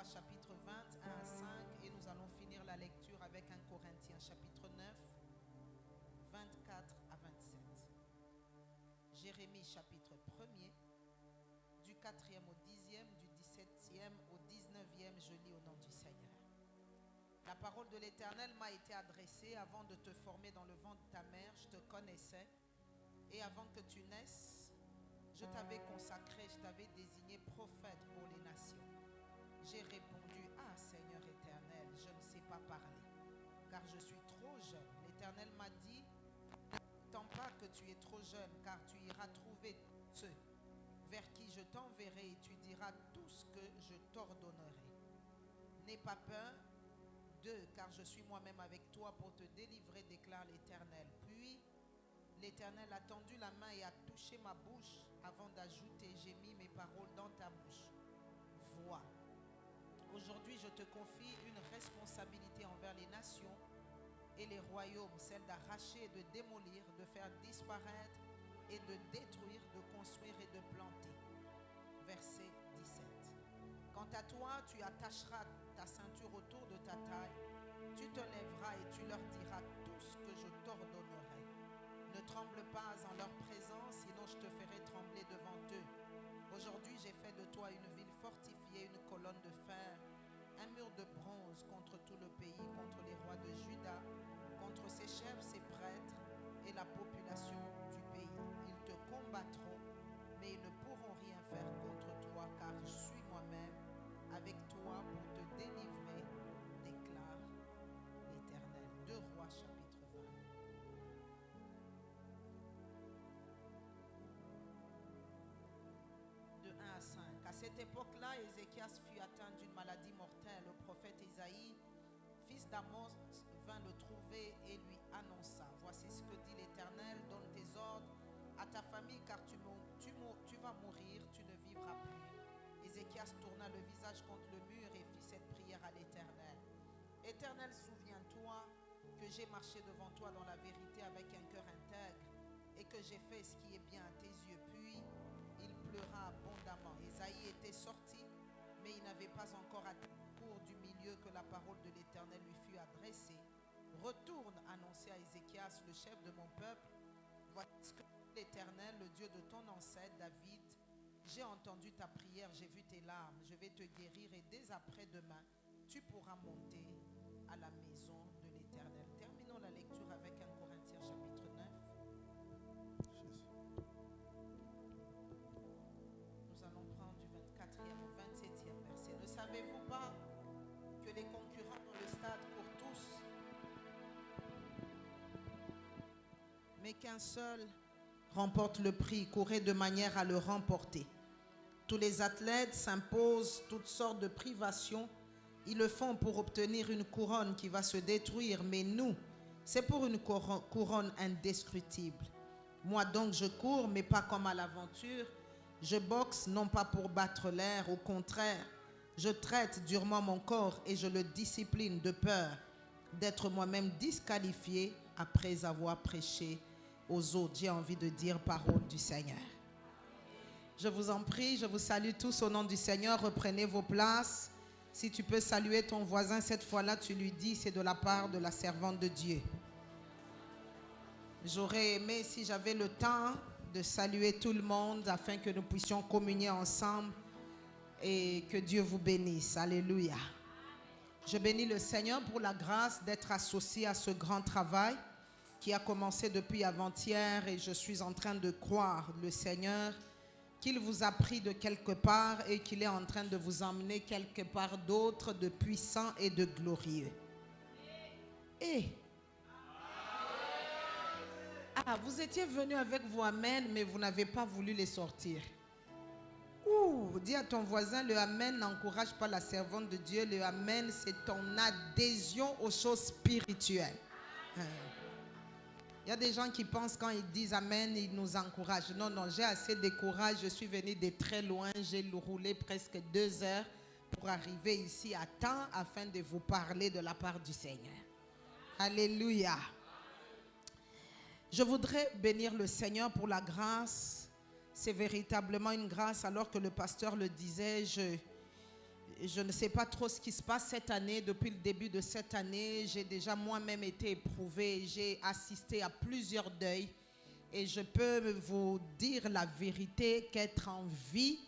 3 chapitre 20, 1 à 5 et nous allons finir la lecture avec 1 Corinthiens chapitre 9, 24 à 27. Jérémie chapitre 1er, du 4e au 10e, du 17e au 19e, je lis au nom du Seigneur. La parole de l'Éternel m'a été adressée: avant de te former dans le ventre de ta mère, je te connaissais, et avant que tu naisses, je t'avais consacré, je t'avais désigné prophète pour les nations. J'ai répondu: ah Seigneur éternel, je ne sais pas parler, car je suis trop jeune. L'Éternel m'a dit: n'attends pas que tu es trop jeune, car tu iras trouver ceux vers qui je t'enverrai et tu diras tout ce que je t'ordonnerai. N'aie pas peur d'eux, car je suis moi-même avec toi pour te délivrer, déclare l'Éternel. Puis l'Éternel a tendu la main et a touché ma bouche avant d'ajouter: j'ai mis mes paroles dans ta bouche. Vois, aujourd'hui je te confie une responsabilité envers les nations et les royaumes, celle d'arracher et de démolir, de faire disparaître et de détruire, de construire et de planter. Verset 17. Quant à toi, tu attacheras ta ceinture autour de ta taille, tu te lèveras et tu leur diras tout ce que je t'ordonnerai. Ne tremble pas en leur présence, sinon je te ferai trembler devant eux. Aujourd'hui, j'ai fait de toi une ville fortifiée, une colonne de fer, un mur de bronze contre tout le pays, contre les rois de Juda, contre ses chefs, ses prêtres et la population du pays. Ils te combattront, mais ils ne pourront rien faire contre toi, car je suis moi-même avec toi pour te délivrer, déclare l'Éternel. 2 Rois chapitre 20. De 1 à 5. À cette époque-là, Ézéchias fut atteint d'une maladie mortelle. Le prophète Isaïe, fils d'Amos, vint le trouver et lui annonça: voici ce que dit l'Éternel, donne tes ordres à ta famille, car tu vas mourir, tu ne vivras plus. Ézéchias tourna le visage contre le mur et fit cette prière à l'Éternel: Éternel, souviens-toi que j'ai marché devant toi dans la vérité avec un cœur intègre et que j'ai fait ce qui est bien à tes yeux. Puis il pleura abondamment. Isaïe était sorti, mais il n'avait pas encore atteint le cours du milieu que la parole de l'Éternel lui fut adressée. Retourne annoncer à Ézéchias, le chef de mon peuple: voici ce que dit l'Éternel, le Dieu de ton ancêtre David. J'ai entendu ta prière, j'ai vu tes larmes, je vais te guérir et dès après-demain, tu pourras monter à la maison de l'Éternel. Terminons la lecture avec 1 Corinthiens chapitre 9. Nous allons prendre du 24e au 27e verset. Ne savez-vous pas que les concurrents dans le stade courent tous, mais qu'un seul remporte le prix? Courez de manière à le remporter. Tous les athlètes s'imposent toutes sortes de privations. Ils le font pour obtenir une couronne qui va se détruire, mais nous, c'est pour une couronne indescriptible. Moi donc je cours, mais pas comme à l'aventure. Je boxe non pas pour battre l'air, au contraire, je traite durement mon corps et je le discipline de peur d'être moi-même disqualifié après avoir prêché aux autres. J'ai envie de dire parole du Seigneur. Je vous en prie, je vous salue tous au nom du Seigneur. Reprenez vos places. Si tu peux saluer ton voisin, cette fois-là, tu lui dis: c'est de la part de la servante de Dieu. J'aurais aimé, si j'avais le temps, de saluer tout le monde afin que nous puissions communier ensemble et que Dieu vous bénisse. Alléluia. Je bénis le Seigneur pour la grâce d'être associé à ce grand travail qui a commencé depuis avant-hier, et je suis en train de croire le Seigneur qu'il vous a pris de quelque part et qu'il est en train de vous emmener quelque part d'autre, de puissant et de glorieux. Et vous étiez venu avec vos amen, mais vous n'avez pas voulu les sortir. Dis à ton voisin: le amen n'encourage pas la servante de Dieu. Le amen, c'est ton adhésion aux choses spirituelles. Il y a des gens qui pensent quand ils disent amen, ils nous encouragent. Non, non, j'ai assez de courage. Je suis venu de très loin. J'ai roulé presque 2 heures pour arriver ici à temps afin de vous parler de la part du Seigneur. Alléluia. Je voudrais bénir le Seigneur pour la grâce. C'est véritablement une grâce. Alors que le pasteur le disait, Je ne sais pas trop ce qui se passe cette année. Depuis le début de cette année, j'ai déjà moi-même été éprouvée. J'ai assisté à plusieurs deuils. Et je peux vous dire la vérité qu'être en vie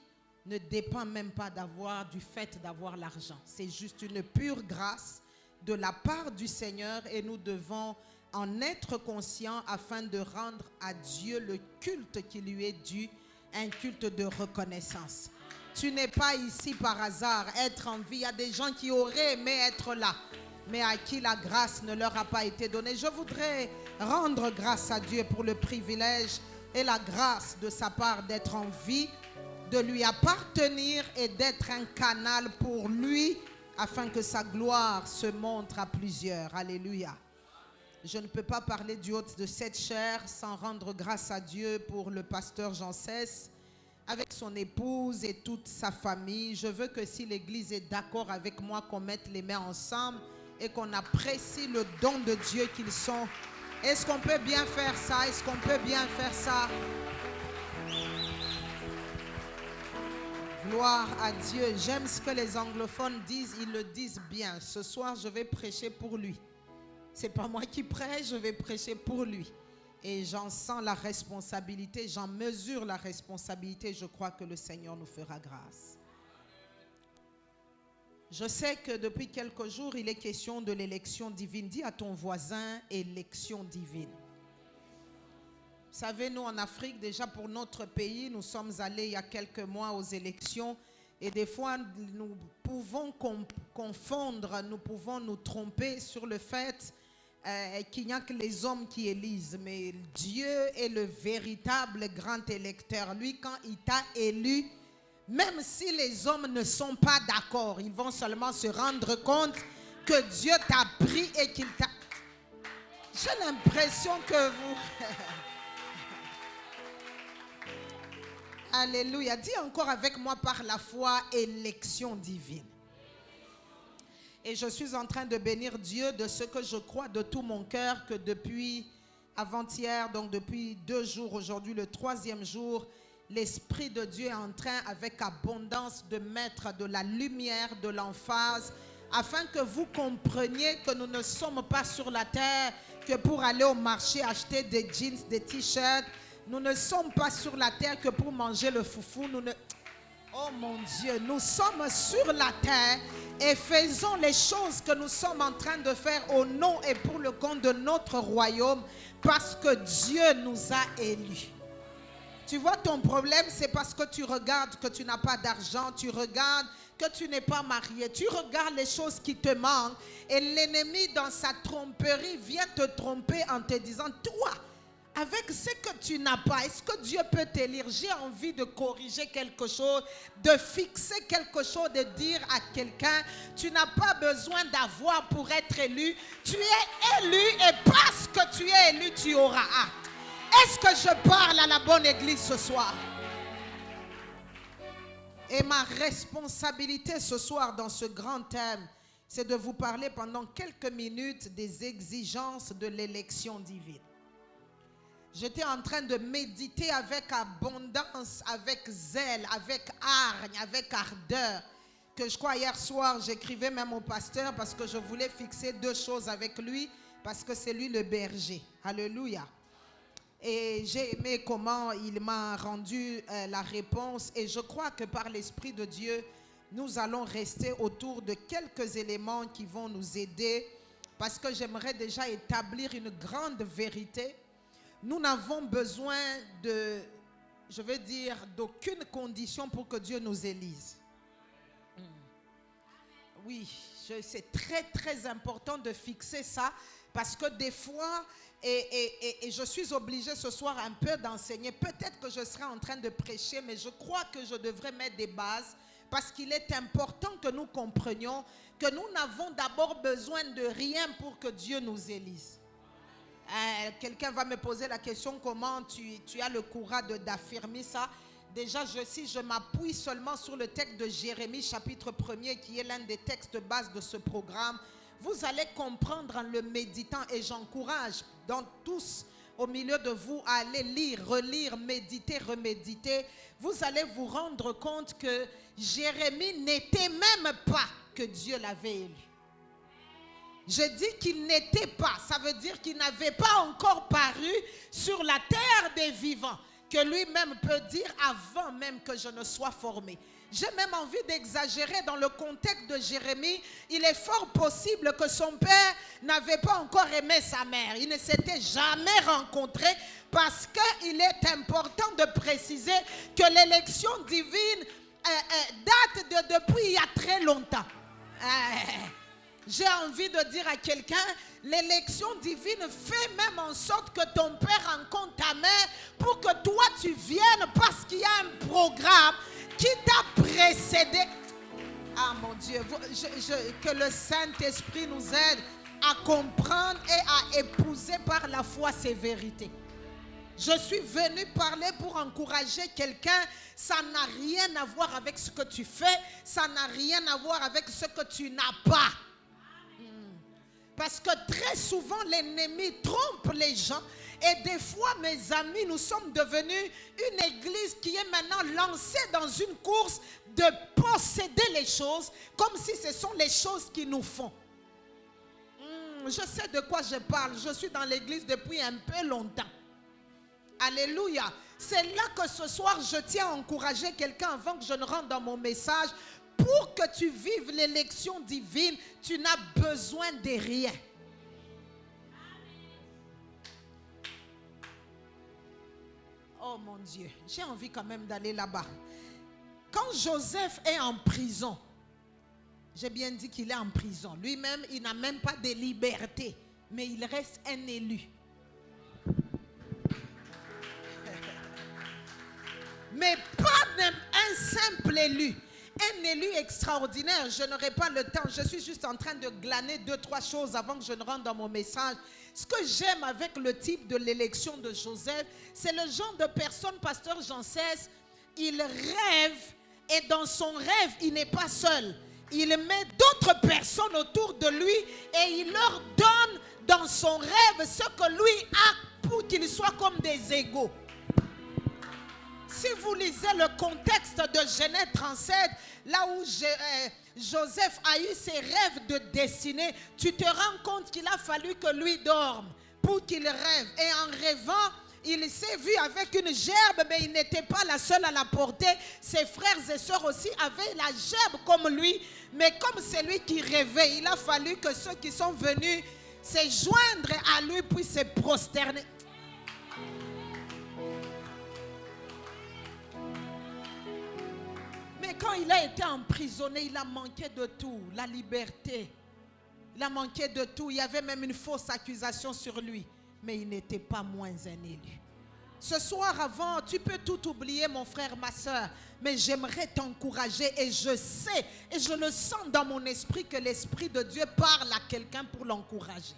ne dépend même pas du fait d'avoir l'argent. C'est juste une pure grâce de la part du Seigneur et nous devons en être conscients afin de rendre à Dieu le culte qui lui est dû, un culte de reconnaissance. Tu n'es pas ici par hasard, être en vie. Il y a des gens qui auraient aimé être là, mais à qui la grâce ne leur a pas été donnée. Je voudrais rendre grâce à Dieu pour le privilège et la grâce de sa part d'être en vie, de lui appartenir et d'être un canal pour lui afin que sa gloire se montre à plusieurs. Alléluia. Je ne peux pas parler du haut de cette chair sans rendre grâce à Dieu pour le pasteur Jean Cesse, avec son épouse et toute sa famille. Je veux que si l'Église est d'accord avec moi, qu'on mette les mains ensemble et qu'on apprécie le don de Dieu qu'ils sont. Est-ce qu'on peut bien faire ça? Est-ce qu'on peut bien faire ça? Gloire à Dieu. J'aime ce que les anglophones disent, ils le disent bien. Ce soir, je vais prêcher pour lui. Ce n'est pas moi qui prêche, je vais prêcher pour lui. Et j'en sens la responsabilité, j'en mesure la responsabilité. Je crois que le Seigneur nous fera grâce. Je sais que depuis quelques jours, il est question de l'élection divine. Dis à ton voisin, élection divine. Vous savez, nous en Afrique, déjà pour notre pays, nous sommes allés il y a quelques mois aux élections. Et des fois, nous pouvons confondre, nous pouvons nous tromper sur le fait qu'il n'y a que les hommes qui élisent. Mais Dieu est le véritable grand électeur. Lui, quand il t'a élu, même si les hommes ne sont pas d'accord, ils vont seulement se rendre compte que Dieu t'a pris et qu'il t'a... J'ai l'impression que vous... Alléluia. Dis encore avec moi par la foi, élection divine. Et je suis en train de bénir Dieu de ce que je crois de tout mon cœur, que depuis avant-hier, donc depuis 2 jours, aujourd'hui le 3e jour, l'Esprit de Dieu est en train avec abondance de mettre de la lumière, de l'emphase, afin que vous compreniez que nous ne sommes pas sur la terre que pour aller au marché acheter des jeans, des t-shirts. Nous ne sommes pas sur la terre que pour manger le foufou. Oh mon Dieu, nous sommes sur la terre et faisons les choses que nous sommes en train de faire au nom et pour le compte de notre royaume parce que Dieu nous a élus. Tu vois, ton problème, c'est parce que tu regardes que tu n'as pas d'argent, tu regardes que tu n'es pas marié, tu regardes les choses qui te manquent et l'ennemi dans sa tromperie vient te tromper en te disant, toi, avec ce que tu n'as pas, est-ce que Dieu peut t'élire? J'ai envie de corriger quelque chose, de fixer quelque chose, de dire à quelqu'un, tu n'as pas besoin d'avoir pour être élu. Tu es élu et parce que tu es élu, tu auras hâte. Est-ce que je parle à la bonne église ce soir? Et ma responsabilité ce soir dans ce grand thème, c'est de vous parler pendant quelques minutes des exigences de l'élection divine. J'étais en train de méditer avec abondance, avec zèle, avec hargne, avec ardeur. Que je crois hier soir, j'écrivais même au pasteur parce que je voulais fixer 2 choses avec lui. Parce que c'est lui le berger. Alléluia. Et j'ai aimé comment il m'a rendu la réponse. Et je crois que par l'Esprit de Dieu, nous allons rester autour de quelques éléments qui vont nous aider. Parce que j'aimerais déjà établir une grande vérité. Nous n'avons besoin d'aucune condition pour que Dieu nous élise. Oui, c'est très très important de fixer ça parce que des fois, et je suis obligée ce soir un peu d'enseigner, peut-être que je serai en train de prêcher, mais je crois que je devrais mettre des bases parce qu'il est important que nous comprenions que nous n'avons d'abord besoin de rien pour que Dieu nous élise. Quelqu'un va me poser la question, comment tu as le courage d'affirmer ça? Déjà, si je m'appuie seulement sur le texte de Jérémie chapitre 1er, qui est l'un des textes bases de ce programme, vous allez comprendre en le méditant, et j'encourage dans tous au milieu de vous à aller lire, relire, méditer, reméditer, vous allez vous rendre compte que Jérémie n'était même pas que Dieu l'avait élu. Je dis qu'il n'était pas, ça veut dire qu'il n'avait pas encore paru sur la terre des vivants, que lui-même peut dire avant même que je ne sois formé. J'ai même envie d'exagérer dans le contexte de Jérémie. Il est fort possible que son père n'avait pas encore aimé sa mère. Il ne s'était jamais rencontré parce qu'il est important de préciser que l'élection divine date depuis il y a très longtemps. J'ai envie de dire à quelqu'un, l'élection divine fait même en sorte que ton père rencontre ta mère pour que toi tu viennes parce qu'il y a un programme qui t'a précédé. Ah mon Dieu, que le Saint-Esprit nous aide à comprendre et à épouser par la foi ces vérités. Je suis venu parler pour encourager quelqu'un. Ça n'a rien à voir avec ce que tu fais. Ça n'a rien à voir avec ce que tu n'as pas. Parce que très souvent, l'ennemi trompe les gens. Et des fois, mes amis, nous sommes devenus une église qui est maintenant lancée dans une course de posséder les choses comme si ce sont les choses qui nous font. Je sais de quoi je parle. Je suis dans l'église depuis un peu longtemps. Alléluia. C'est là que ce soir, je tiens à encourager quelqu'un avant que je ne rentre dans mon message. Pour que tu vives l'élection divine, tu n'as besoin de rien. Oh mon Dieu, j'ai envie quand même d'aller là-bas. Quand Joseph est en prison, j'ai bien dit qu'il est en prison. Lui-même, il n'a même pas de liberté, mais il reste un élu. Mais pas même un simple élu. Un élu extraordinaire. Je n'aurai pas le temps. Je suis juste en train de glaner 2-3 choses avant que je ne rentre dans mon message. Ce que j'aime avec le type de l'élection de Joseph, c'est le genre de personne, pasteur Jean XVI, il rêve et dans son rêve, il n'est pas seul. Il met d'autres personnes autour de lui et il leur donne dans son rêve ce que lui a pour qu'ils soient comme des égaux. Si vous lisez le contexte de Genèse 37, là où Joseph a eu ses rêves de destinée, tu te rends compte qu'il a fallu que lui dorme pour qu'il rêve. Et en rêvant, il s'est vu avec une gerbe, mais il n'était pas la seule à la porter. Ses frères et sœurs aussi avaient la gerbe comme lui. Mais comme c'est lui qui rêvait, il a fallu que ceux qui sont venus se joindre à lui puissent se prosterner. Mais quand il a été emprisonné, il a manqué de tout. La liberté. Il a manqué de tout. Il y avait même une fausse accusation sur lui. Mais il n'était pas moins un élu. Ce soir avant, tu peux tout oublier, mon frère, ma soeur. Mais j'aimerais t'encourager et je sais et je le sens dans mon esprit que l'Esprit de Dieu parle à quelqu'un pour l'encourager.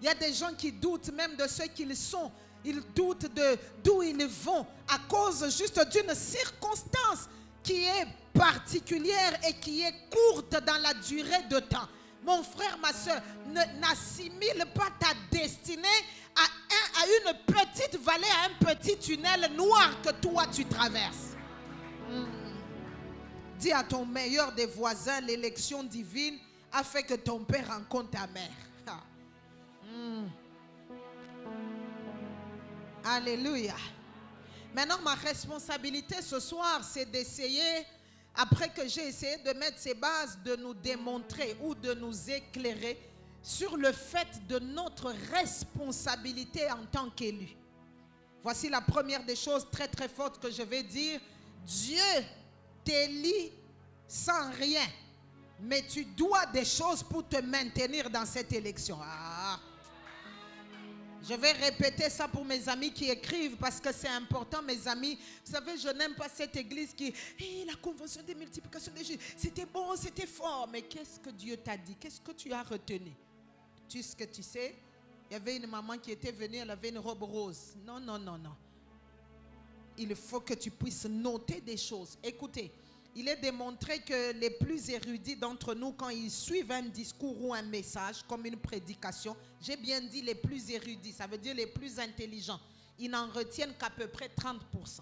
Il y a des gens qui doutent même de ce qu'ils sont. Ils doutent de d'où ils vont à cause juste d'une circonstance qui est particulière et qui est courte dans la durée de temps. Mon frère, ma soeur, n'assimile pas ta destinée à une petite vallée, à un petit tunnel noir que toi tu traverses. Dis à ton meilleur des voisins, l'élection divine a fait que ton père rencontre ta mère. Alléluia. Maintenant, ma responsabilité ce soir, c'est d'essayer, après que j'ai essayé de mettre ces bases, de nous démontrer ou de nous éclairer sur le fait de notre responsabilité en tant qu'élu. Voici la première des choses très très fortes que je vais dire. Dieu t'élit sans rien, mais tu dois des choses pour te maintenir dans cette élection. Je vais répéter ça pour mes amis qui écrivent parce que c'est important, mes amis. Vous savez, je n'aime pas cette église qui... la convention des multiplications des Jésus, c'était bon, c'était fort. Mais qu'est-ce que Dieu t'a dit? Qu'est-ce que tu as retenu? Tu sais ce que tu sais? Il y avait une maman qui était venue, elle avait une robe rose. Non, non, non, non. Il faut que tu puisses noter des choses. Écoutez, il est démontré que les plus érudits d'entre nous, quand ils suivent un discours ou un message, comme une prédication, j'ai bien dit les plus érudits, ça veut dire les plus intelligents, ils n'en retiennent qu'à peu près 30%.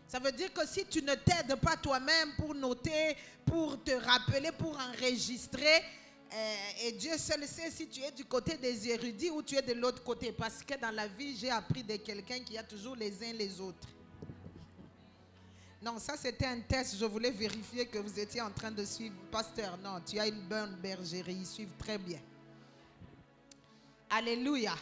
Ça veut dire que si tu ne t'aides pas toi-même pour noter, pour te rappeler, pour enregistrer, et Dieu seul sait si tu es du côté des érudits ou tu es de l'autre côté. Parce que dans la vie, j'ai appris de quelqu'un qui a toujours les uns les autres. Non, ça c'était un test. Je voulais vérifier que vous étiez en train de suivre. Pasteur, non, tu as une bonne bergerie. Ils suivent très bien. Alléluia.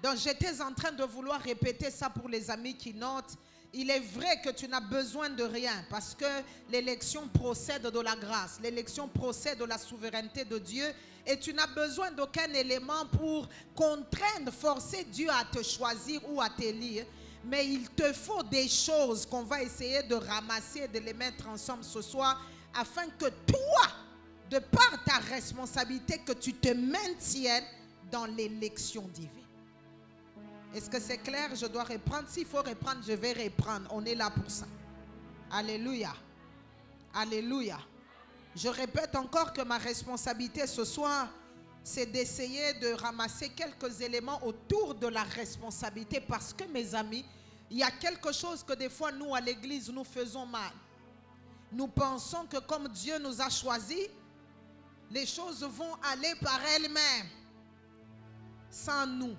Donc j'étais en train de vouloir répéter ça pour les amis qui notent. Il est vrai que tu n'as besoin de rien parce que l'élection procède de la grâce. L'élection procède de la souveraineté de Dieu et tu n'as besoin d'aucun élément pour contraindre, forcer Dieu à te choisir ou à t'élire. Mais il te faut des choses qu'on va essayer de ramasser, de les mettre ensemble ce soir afin que toi, de par ta responsabilité, que tu te maintiennes dans l'élection divine. Est-ce que c'est clair? Je dois reprendre. S'il faut reprendre, je vais reprendre. On est là pour ça. Alléluia. Alléluia. Je répète encore que ma responsabilité ce soir, c'est d'essayer de ramasser quelques éléments autour de la responsabilité. Parce que mes amis, il y a quelque chose que des fois nous à l'église, nous faisons mal. Nous pensons que comme Dieu nous a choisis, les choses vont aller par elles-mêmes. Sans nous.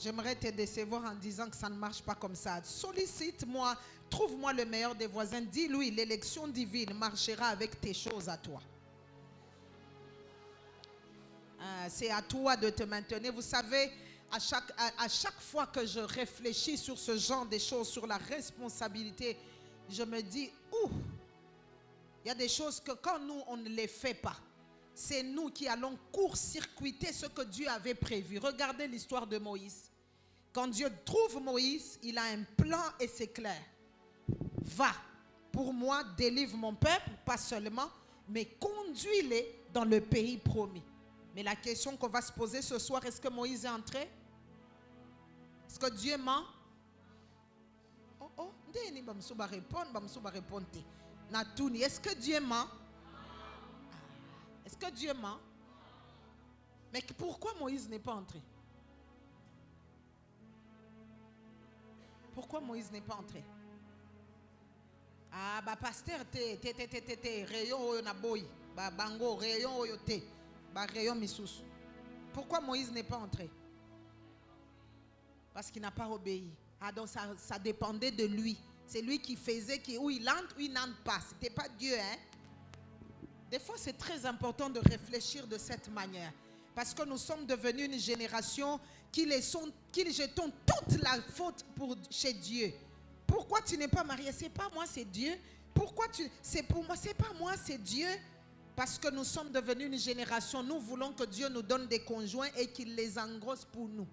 J'aimerais te décevoir en disant que ça ne marche pas comme ça. Sollicite-moi, trouve-moi le meilleur des voisins. Dis-lui, l'élection divine marchera avec tes choses à toi. C'est à toi de te maintenir. Vous savez, à chaque fois que je réfléchis sur ce genre de choses, sur la responsabilité, je me dis, ouh, il y a des choses que quand nous, on ne les fait pas, c'est nous qui allons court-circuiter ce que Dieu avait prévu. Regardez l'histoire de Moïse. Quand Dieu trouve Moïse, il a un plan et c'est clair. Va, pour moi, délivre mon peuple, pas seulement, mais conduis-les dans le pays promis. Mais la question qu'on va se poser ce soir, est-ce que Moïse est entré? Est-ce que Dieu ment? Est-ce que Dieu ment? Est-ce que Dieu ment? Mais pourquoi Moïse n'est pas entré? Pourquoi Moïse n'est pas entré? Ah, bah pasteur, rayon na boy, bah bango, rayon yote, bah rayon misous. Pourquoi Moïse n'est pas entré? Parce qu'il n'a pas obéi. Ah, donc ça dépendait de lui. C'est lui qui faisait où il entre ou il n'entre pas. C'était pas Dieu, hein? Des fois, c'est très important de réfléchir de cette manière. Parce que nous sommes devenus une génération qui jetons toute la faute chez Dieu. Pourquoi tu n'es pas marié? C'est pas moi, c'est Dieu. Pourquoi c'est pour moi? C'est pas moi, c'est Dieu. Parce que nous sommes devenus une génération. Nous voulons que Dieu nous donne des conjoints et qu'il les engrosse pour nous.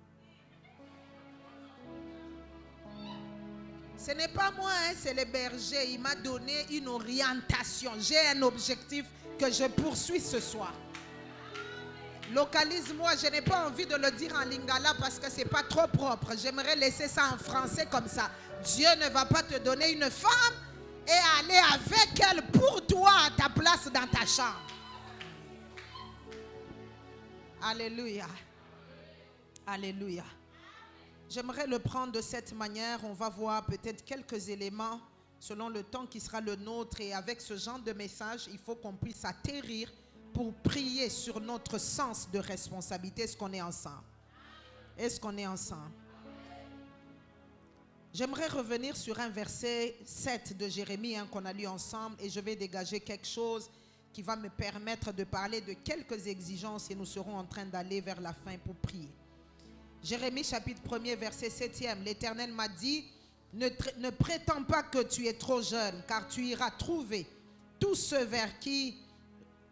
Ce n'est pas moi, hein, c'est le berger. Il m'a donné une orientation. J'ai un objectif que je poursuis ce soir. Localise-moi, je n'ai pas envie de le dire en lingala parce que ce n'est pas trop propre. J'aimerais laisser ça en français comme ça. Dieu ne va pas te donner une femme et aller avec elle pour toi à ta place dans ta chambre. Alléluia. Alléluia. J'aimerais le prendre de cette manière. On va voir peut-être quelques éléments selon le temps qui sera le nôtre. Et avec ce genre de message, il faut qu'on puisse atterrir pour prier sur notre sens de responsabilité. Est-ce qu'on est ensemble? Est-ce qu'on est ensemble? J'aimerais revenir sur un verset 7 de Jérémie qu'on a lu ensemble et je vais dégager quelque chose qui va me permettre de parler de quelques exigences et nous serons en train d'aller vers la fin pour prier. Jérémie chapitre 1er verset 7e. L'Éternel m'a dit, ne prétends pas que tu es trop jeune car tu iras trouver tous ceux vers qui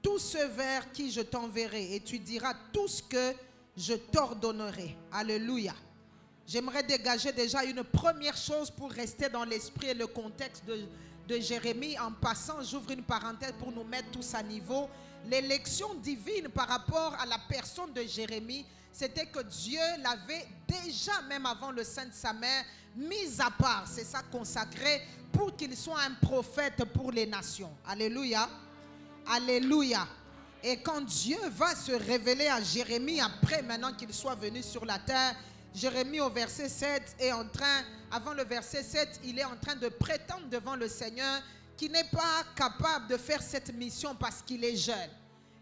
je t'enverrai et tu diras tout ce que je t'ordonnerai. Alléluia. J'aimerais dégager déjà une première chose pour rester dans l'esprit et le contexte de Jérémie. En passant, j'ouvre une parenthèse pour nous mettre tous à niveau. L'élection divine par rapport à la personne de Jérémie, c'était que Dieu l'avait déjà, même avant le sein de sa mère, mis à part, c'est ça, consacré, pour qu'il soit un prophète pour les nations. Alléluia. Alléluia. Et quand Dieu va se révéler à Jérémie, après maintenant qu'il soit venu sur la terre, Jérémie au verset 7 est en train, avant le verset 7, il est en train de prétendre devant le Seigneur qu'il n'est pas capable de faire cette mission parce qu'il est jeune.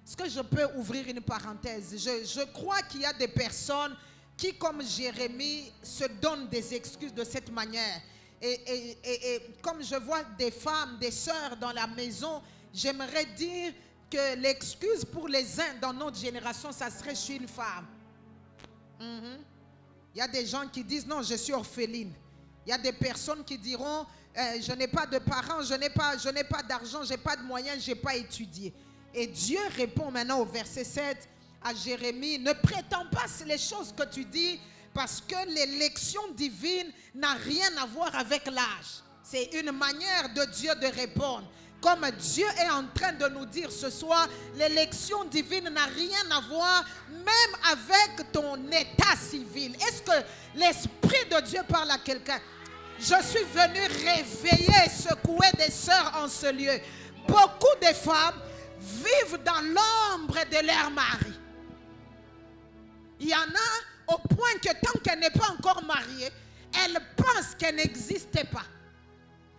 Est-ce que je peux ouvrir une parenthèse? Je crois qu'il y a des personnes qui, comme Jérémie, se donnent des excuses de cette manière. Et comme je vois des femmes, des sœurs dans la maison, j'aimerais dire que l'excuse pour les uns dans notre génération, ça serait « je suis une femme ». Il y a des gens qui disent « non, je suis orpheline ». Il y a des personnes qui diront « je n'ai pas de parents, je n'ai pas d'argent, je n'ai pas de moyens, je n'ai pas étudié ». Et Dieu répond maintenant au verset 7 à Jérémie « ne prétends pas les choses que tu dis parce que l'élection divine n'a rien à voir avec l'âge ». C'est une manière de Dieu de répondre. Comme Dieu est en train de nous dire ce soir, l'élection divine n'a rien à voir même avec ton état civil. Est-ce que l'Esprit de Dieu parle à quelqu'un? Je suis venu réveiller, secouer des sœurs en ce lieu. Beaucoup de femmes vivent dans l'ombre de leur mari. Il y en a au point que tant qu'elle n'est pas encore mariée, elle pense qu'elle n'existait pas.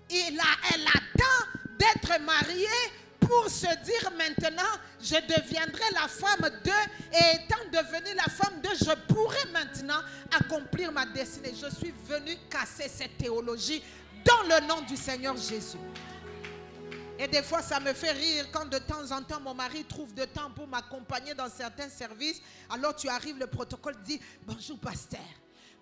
Elle attend d'être mariée pour se dire maintenant je deviendrai la femme d'eux, et étant devenue la femme d'eux, je pourrai maintenant accomplir ma destinée. Je suis venu casser cette théologie dans le nom du Seigneur Jésus. Et des fois ça me fait rire quand de temps en temps mon mari trouve de temps pour m'accompagner dans certains services. Alors tu arrives, le protocole dit bonjour pasteur.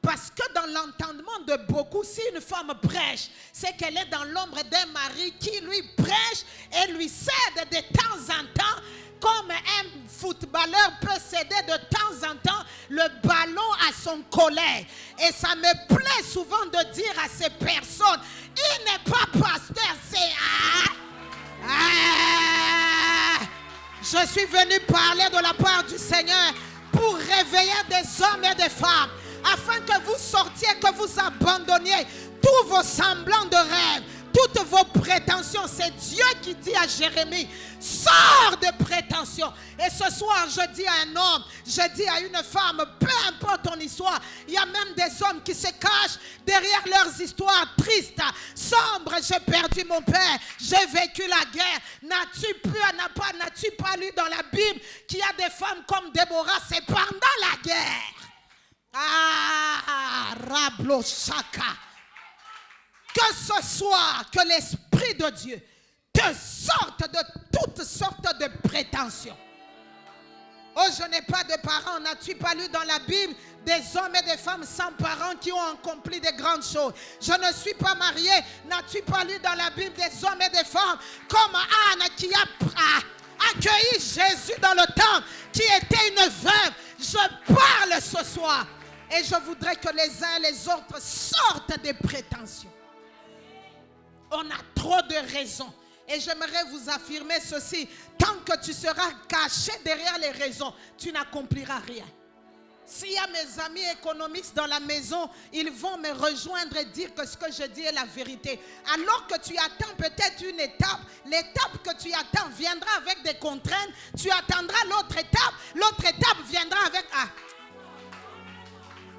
Parce que dans l'entendement de beaucoup, si une femme prêche, c'est qu'elle est dans l'ombre d'un mari qui lui prêche et lui cède de temps en temps, comme un footballeur peut céder de temps en temps le ballon à son collègue. Et ça me plaît souvent de dire à ces personnes, il n'est pas pasteur, c'est... Je suis venu parler de la part du Seigneur pour réveiller des hommes et des femmes, afin que vous sortiez, que vous abandonniez tous vos semblants de rêve, toutes vos prétentions. C'est Dieu qui dit à Jérémie, sors de prétention. Et ce soir, je dis à un homme, je dis à une femme, peu importe ton histoire, il y a même des hommes qui se cachent derrière leurs histoires tristes, sombres. J'ai perdu mon père, j'ai vécu la guerre. N'as-tu pas lu dans la Bible qu'il y a des femmes comme Déborah? C'est pendant la guerre. Rablo Shaka. Que ce soit que l'Esprit de Dieu te sorte de toutes sortes de prétentions. Oh, je n'ai pas de parents. N'as-tu pas lu dans la Bible des hommes et des femmes sans parents qui ont accompli de grandes choses? Je ne suis pas marié. N'as-tu pas lu dans la Bible des hommes et des femmes comme Anne qui a accueilli Jésus dans le temple, qui était une veuve? Je parle ce soir. Et je voudrais que les uns et les autres sortent des prétentions. On a trop de raisons. Et j'aimerais vous affirmer ceci. Tant que tu seras caché derrière les raisons, tu n'accompliras rien. S'il y a mes amis économistes dans la maison, ils vont me rejoindre et dire que ce que je dis est la vérité. Alors que tu attends peut-être une étape, l'étape que tu attends viendra avec des contraintes. Tu attendras l'autre étape viendra avec...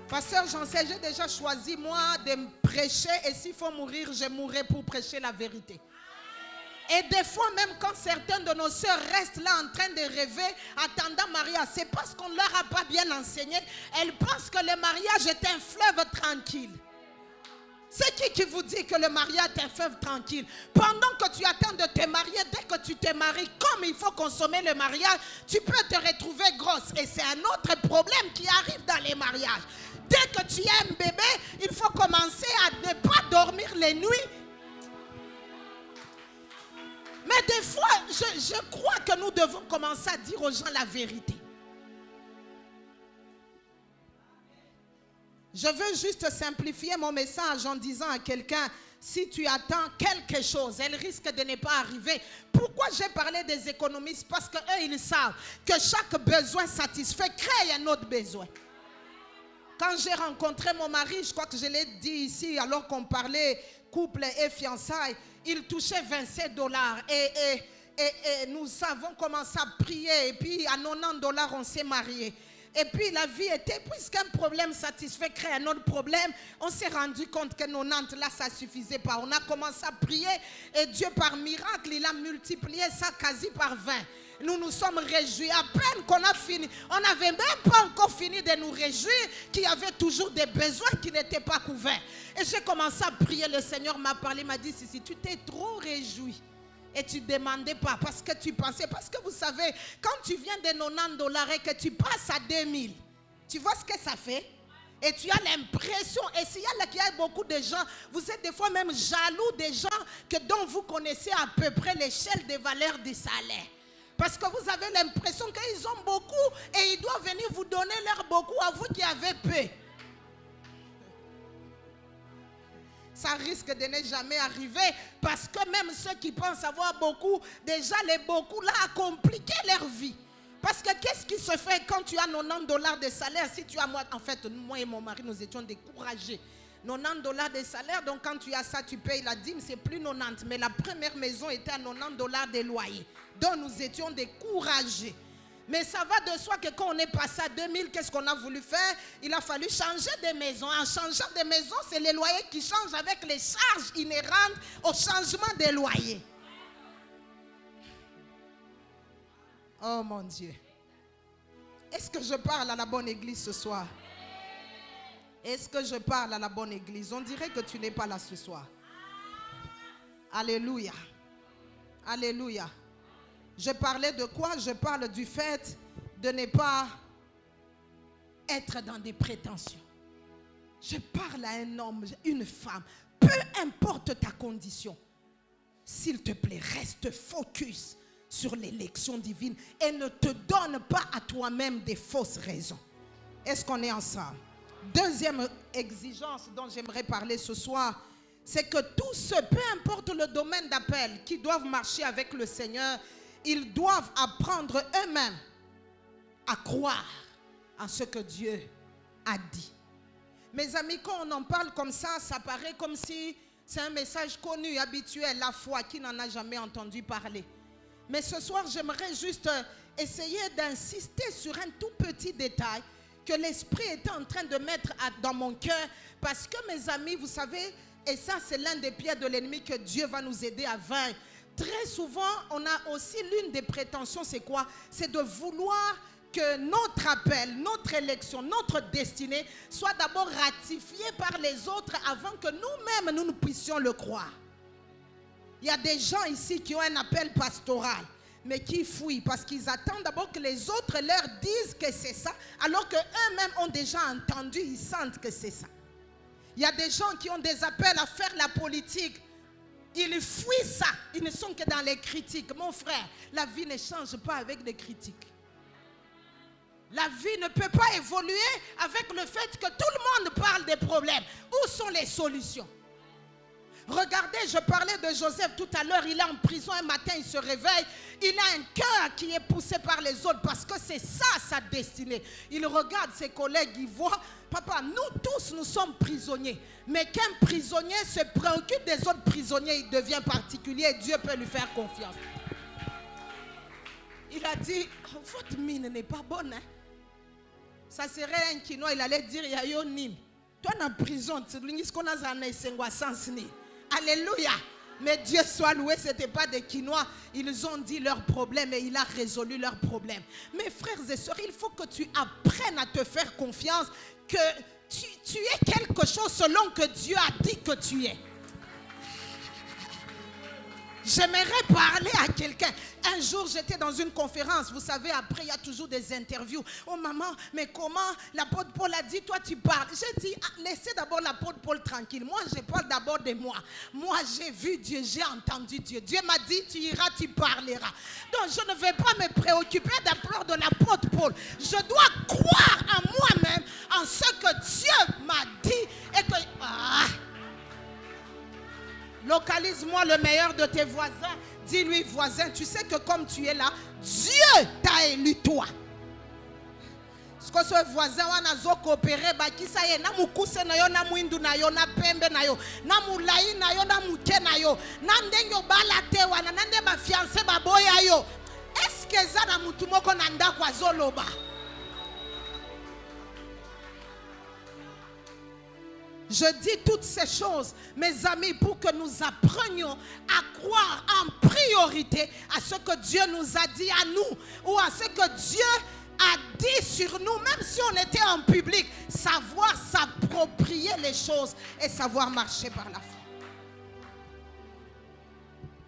Pasteur, j'en sais, j'ai déjà choisi moi de me prêcher, et s'il faut mourir, je mourrai pour prêcher la vérité. Et des fois, même quand certains de nos sœurs restent là en train de rêver, attendant mariage, c'est parce qu'on ne leur a pas bien enseigné. Elles pensent que le mariage est un fleuve tranquille. C'est qui vous dit que le mariage est un fleuve tranquille? Pendant que tu attends de te marier, dès que tu te maries, comme il faut consommer le mariage, tu peux te retrouver grosse. Et c'est un autre problème qui arrive dans les mariages. Dès que tu as un bébé, il faut commencer à ne pas dormir les nuits. Mais des fois, je crois que nous devons commencer à dire aux gens la vérité. Je veux juste simplifier mon message en disant à quelqu'un, si tu attends quelque chose, elle risque de ne pas arriver. Pourquoi j'ai parlé des économistes? Parce qu'eux, ils savent que chaque besoin satisfait crée un autre besoin. Quand j'ai rencontré mon mari, je crois que je l'ai dit ici, alors qu'on parlait couple et fiançailles, il touchait $27. Et nous avons commencé à prier. Et puis à $90, on s'est mariés. Et puis la vie était, puisqu'un problème satisfait crée un autre problème, on s'est rendu compte que 90 là, ça ne suffisait pas. On a commencé à prier et Dieu par miracle, il a multiplié ça quasi par 20. Nous nous sommes réjouis. À peine qu'on a fini, on n'avait même pas encore fini de nous réjouir qu'il y avait toujours des besoins qui n'étaient pas couverts. Et j'ai commencé à prier, le Seigneur m'a parlé, m'a dit, si tu t'es trop réjoui et tu ne demandais pas parce que tu pensais, parce que vous savez, quand tu viens de $90 et que tu passes à 2000, tu vois ce que ça fait? Et tu as l'impression, et s'il y a beaucoup de gens, vous êtes des fois même jaloux des gens dont vous connaissez à peu près l'échelle des valeurs des salaires. Parce que vous avez l'impression qu'ils ont beaucoup et ils doivent venir vous donner leur beaucoup à vous qui avez peu. Ça risque de ne jamais arriver parce que même ceux qui pensent avoir beaucoup, déjà les beaucoup là a compliqué leur vie. Parce que qu'est-ce qui se fait quand tu as $90 de salaire? Si tu as moi, en fait, moi et mon mari, nous étions découragés. $90 de salaire, donc quand tu as ça, tu payes la dîme, c'est plus 90. Mais la première maison était à $90 de loyer. Donc nous étions découragés. Mais ça va de soi que quand on est passé à 2000, qu'est-ce qu'on a voulu faire? Il a fallu changer de maison. En changeant de maison, c'est les loyers qui changent avec les charges inhérentes au changement des loyers. Oh mon Dieu. Est-ce que je parle à la bonne église ce soir? Est-ce que je parle à la bonne église? On dirait que tu n'es pas là ce soir. Alléluia. Alléluia. Je parlais de quoi? Je parle du fait de ne pas être dans des prétentions. Je parle à un homme, une femme, peu importe ta condition. S'il te plaît, reste focus sur l'élection divine et ne te donne pas à toi-même des fausses raisons. Est-ce qu'on est ensemble? Deuxième exigence dont j'aimerais parler ce soir, c'est que tous ceux, peu importe le domaine d'appel, qui doivent marcher avec le Seigneur, ils doivent apprendre eux-mêmes à croire en ce que Dieu a dit. Mes amis, quand on en parle comme ça, ça paraît comme si c'est un message connu, habituel, la foi, qui n'en a jamais entendu parler. Mais ce soir, j'aimerais juste essayer d'insister sur un tout petit détail que l'Esprit était en train de mettre dans mon cœur. Parce que mes amis, vous savez, et ça c'est l'un des pièges de l'ennemi que Dieu va nous aider à vaincre. Très souvent, on a aussi l'une des prétentions, c'est quoi? C'est de vouloir que notre appel, notre élection, notre destinée soit d'abord ratifiée par les autres avant que nous-mêmes, nous puissions le croire. Il y a des gens ici qui ont un appel pastoral, mais qui fuient parce qu'ils attendent d'abord que les autres leur disent que c'est ça, alors qu'eux-mêmes ont déjà entendu, ils sentent que c'est ça. Il y a des gens qui ont des appels à faire la politique. Ils fuient ça. Ils ne sont que dans les critiques. Mon frère, la vie ne change pas avec des critiques. La vie ne peut pas évoluer avec le fait que tout le monde parle des problèmes. Où sont les solutions? Regardez, je parlais de Joseph tout à l'heure. Il est en prison un matin, il se réveille. Il a un cœur qui est poussé par les autres parce que c'est ça sa destinée. Il regarde ses collègues, il voit, papa, nous tous, nous sommes prisonniers. Mais qu'un prisonnier se préoccupe des autres prisonniers, il devient particulier et Dieu peut lui faire confiance. Il a dit, votre mine n'est pas bonne. Hein? Ça serait un quinoa, il allait dire, il y a yo nim. Toi, en prison, tu dis qu'on a un Alléluia. Mais Dieu soit loué, ce n'était pas des quinois. Ils ont dit leurs problèmes et il a résolu leurs problèmes. Mes frères et sœurs, il faut que tu apprennes à te faire confiance que tu es quelque chose selon que Dieu a dit que tu es. J'aimerais parler à quelqu'un. Un jour, j'étais dans une conférence. Vous savez, après, il y a toujours des interviews. Oh maman, mais comment l'apôtre Paul a dit, toi tu parles. J'ai dit, laissez d'abord l'apôtre Paul tranquille. Moi, je parle d'abord de moi. Moi, j'ai vu Dieu, j'ai entendu Dieu. Dieu m'a dit, tu iras, tu parleras. Donc, je ne vais pas me préoccuper d'abord de l'apôtre Paul. Je dois croire en moi-même, en ce que Dieu m'a dit. Et que... Localise-moi le meilleur de tes voisins. Dis-lui, voisin, tu sais que comme tu es là, Dieu t'a élu toi. Ce que ce voisin wana zo coopérer bakisa ye na mukuse na yo na mwindu na yo na pembe na yo na mulai na yo na muke na yo na ndenge bala te wana na nde ba fiancé ba boya yo. Est-ce que za na mutu moko na ndako azoloba? Je dis toutes ces choses, mes amis, pour que nous apprenions à croire en priorité à ce que Dieu nous a dit à nous, ou à ce que Dieu a dit sur nous, même si on était en public, savoir s'approprier les choses et savoir marcher par la foi.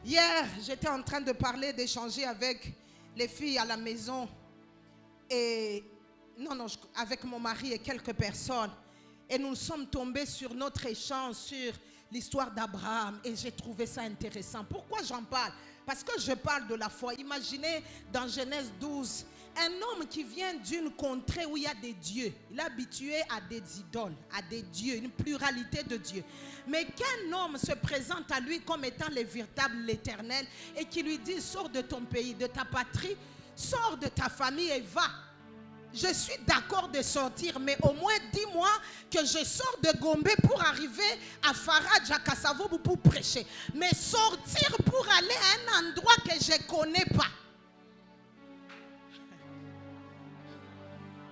Hier, j'étais en train de parler, d'échanger avec les filles à la maison, et avec mon mari et quelques personnes. Et nous sommes tombés sur notre échange sur l'histoire d'Abraham. Et j'ai trouvé ça intéressant. Pourquoi j'en parle? Parce que je parle de la foi. Imaginez dans Genèse 12, un homme qui vient d'une contrée où il y a des dieux. Il est habitué à des idoles, à des dieux, une pluralité de dieux. Mais qu'un homme se présente à lui comme étant le véritable, l'Éternel, et qui lui dit: sors de ton pays, de ta patrie, sors de ta famille et va. Je suis d'accord de sortir, mais au moins dis-moi que je sors de Gombe pour arriver à Farad, à Kassavoubou pour prêcher. Mais sortir pour aller à un endroit que je ne connais pas.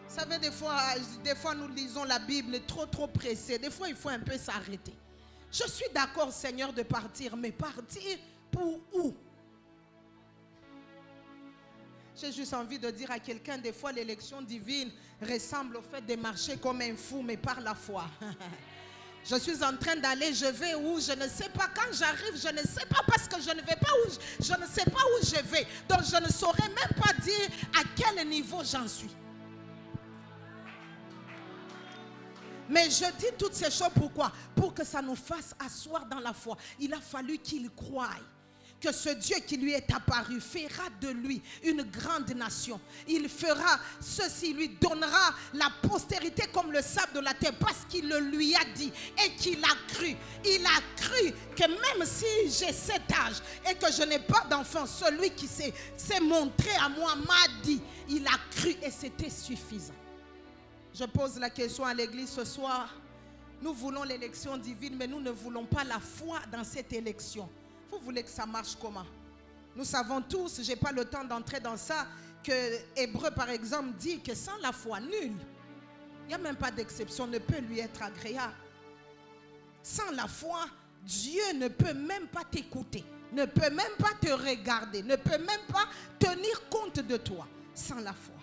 Vous savez, des fois nous lisons la Bible trop pressés. Des fois, il faut un peu s'arrêter. Je suis d'accord, Seigneur, de partir, mais partir pour où? J'ai juste envie de dire à quelqu'un, des fois l'élection divine ressemble au fait de marcher comme un fou, mais par la foi. Je suis en train d'aller, je vais où? Je ne sais pas. Quand j'arrive, je ne sais pas parce que je ne vais pas où, je ne sais pas où je vais. Donc je ne saurais même pas dire à quel niveau j'en suis. Mais je dis toutes ces choses pourquoi? Pour que ça nous fasse asseoir dans la foi. Il a fallu qu'il croie que ce Dieu qui lui est apparu fera de lui une grande nation. Il fera ceci, lui donnera la postérité comme le sable de la terre, parce qu'il le lui a dit et qu'il a cru. Il a cru que même si j'ai cet âge et que je n'ai pas d'enfant, celui qui s'est montré à moi m'a dit. Il a cru et c'était suffisant. Je pose la question à l'église ce soir. Nous voulons l'élection divine, mais nous ne voulons pas la foi dans cette élection. Vous voulez que ça marche comment? Nous savons tous, je n'ai pas le temps d'entrer dans ça, que Hébreu par exemple dit que sans la foi, nul, il n'y a même pas d'exception, ne peut lui être agréable. Sans la foi, Dieu ne peut même pas t'écouter, ne peut même pas te regarder, ne peut même pas tenir compte de toi. Sans la foi.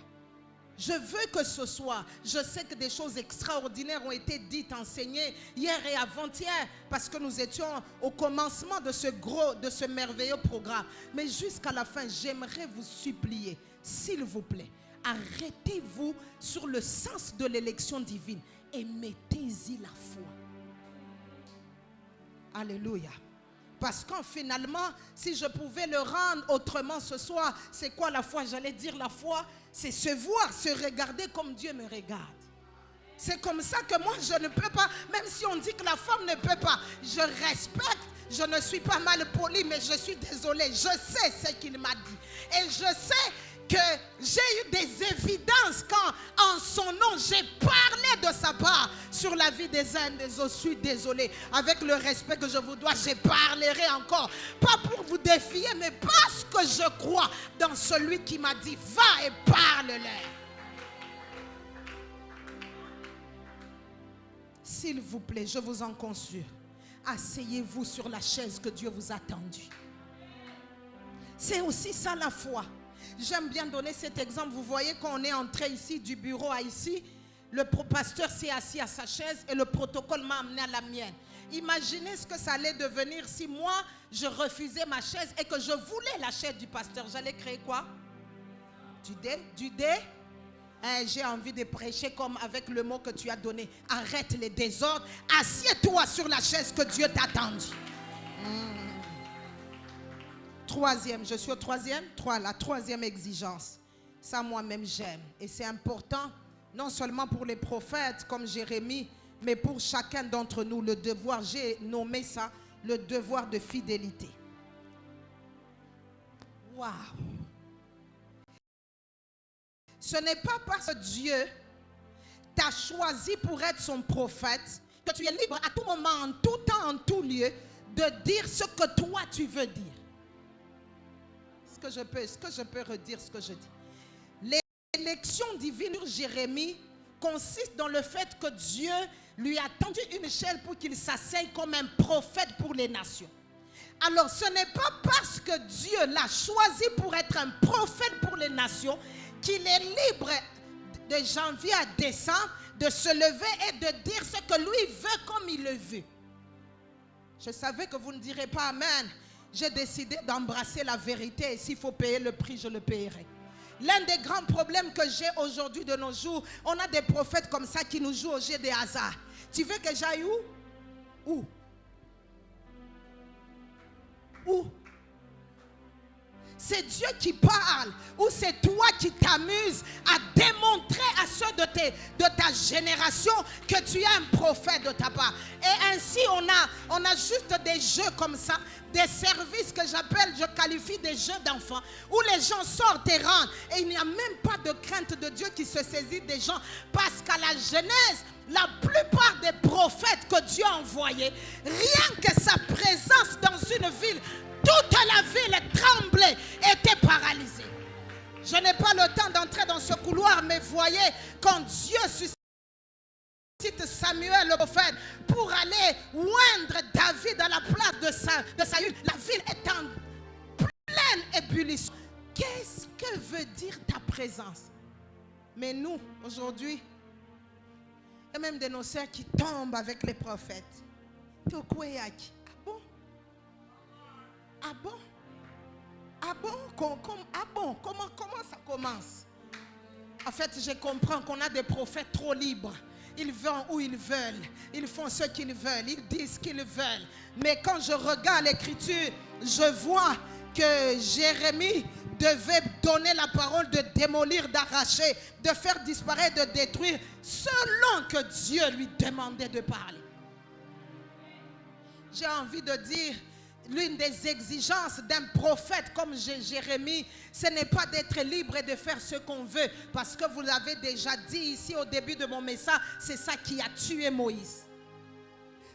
Je veux que ce soit, je sais que des choses extraordinaires ont été dites, enseignées hier et avant-hier, parce que nous étions au commencement de ce merveilleux programme. Mais jusqu'à la fin, j'aimerais vous supplier, s'il vous plaît, arrêtez-vous sur le sens de l'élection divine et mettez-y la foi. Alléluia. Parce qu'en finalement, si je pouvais le rendre autrement ce soir, c'est quoi la foi? J'allais dire la foi, c'est se voir, se regarder comme Dieu me regarde. C'est comme ça que moi je ne peux pas, même si on dit que la femme ne peut pas, je respecte, je ne suis pas mal poli, mais je suis désolée, je sais ce qu'il m'a dit. Et je sais que j'ai eu des évidences quand en son nom j'ai parlé de sa part sur la vie des uns et des autres. Je suis désolé, avec le respect que je vous dois, je parlerai encore, pas pour vous défier, mais parce que je crois dans celui qui m'a dit va et parle-leur. S'il vous plaît, je vous en conjure, asseyez-vous sur la chaise que Dieu vous a tendue. C'est aussi ça la foi. J'aime bien donner cet exemple. Vous voyez qu'on est entré ici du bureau à ici. Le pasteur s'est assis à sa chaise et le protocole m'a amené à la mienne. Imaginez ce que ça allait devenir si moi, je refusais ma chaise et que je voulais la chaise du pasteur. J'allais créer quoi? Du dé? J'ai envie de prêcher comme avec le mot que tu as donné. Arrête les désordres. Assieds-toi sur la chaise que Dieu t'a tendue. Troisième, je suis au troisième. La troisième exigence. Ça, moi-même, j'aime. Et c'est important, non seulement pour les prophètes comme Jérémie, mais pour chacun d'entre nous. Le devoir, j'ai nommé ça, le devoir de fidélité. Waouh! Ce n'est pas parce que Dieu t'a choisi pour être son prophète, que tu es libre à tout moment, en tout temps, en tout lieu, de dire ce que toi tu veux dire. Est-ce que je peux redire ce que je dis? L'élection divine sur Jérémie consiste dans le fait que Dieu lui a tendu une échelle pour qu'il s'asseye comme un prophète pour les nations. Alors ce n'est pas parce que Dieu l'a choisi pour être un prophète pour les nations qu'il est libre de janvier à décembre de se lever et de dire ce que lui veut comme il le veut. Je savais que vous ne direz pas amen. J'ai décidé d'embrasser la vérité et s'il faut payer le prix, je le payerai. L'un des grands problèmes que j'ai aujourd'hui de nos jours, on a des prophètes comme ça qui nous jouent au jeu des hasards. Tu veux que j'aille où? Où? Où? C'est Dieu qui parle ou c'est toi qui t'amuses à démontrer à ceux de ta génération que tu es un prophète de ta part. Et ainsi on a juste des jeux comme ça, des services que je qualifie des jeux d'enfants où les gens sortent et rentrent et il n'y a même pas de crainte de Dieu qui se saisit des gens, parce qu'à la Genèse, la plupart des prophètes que Dieu a envoyés, rien que sa présence dans une ville, toute la ville tremblait, était paralysée. Je n'ai pas le temps d'entrer dans ce couloir, mais voyez, quand Dieu suscite Samuel le prophète pour aller oindre David à la place de Saül, la ville est en pleine ébullition. Qu'est-ce que veut dire ta présence? Mais nous, aujourd'hui, il y a même de nos sœurs qui tombent avec les prophètes. Ah bon? Ah bon? Ah bon? Ah bon? Comment ça commence? En fait, je comprends qu'on a des prophètes trop libres. Ils vont où ils veulent. Ils font ce qu'ils veulent. Ils disent ce qu'ils veulent. Mais quand je regarde l'écriture, je vois que Jérémie devait donner la parole de démolir, d'arracher, de faire disparaître, de détruire, selon que Dieu lui demandait de parler. J'ai envie de dire, l'une des exigences d'un prophète comme Jérémie, ce n'est pas d'être libre et de faire ce qu'on veut. Parce que vous l'avez déjà dit ici au début de mon message, c'est ça qui a tué Moïse.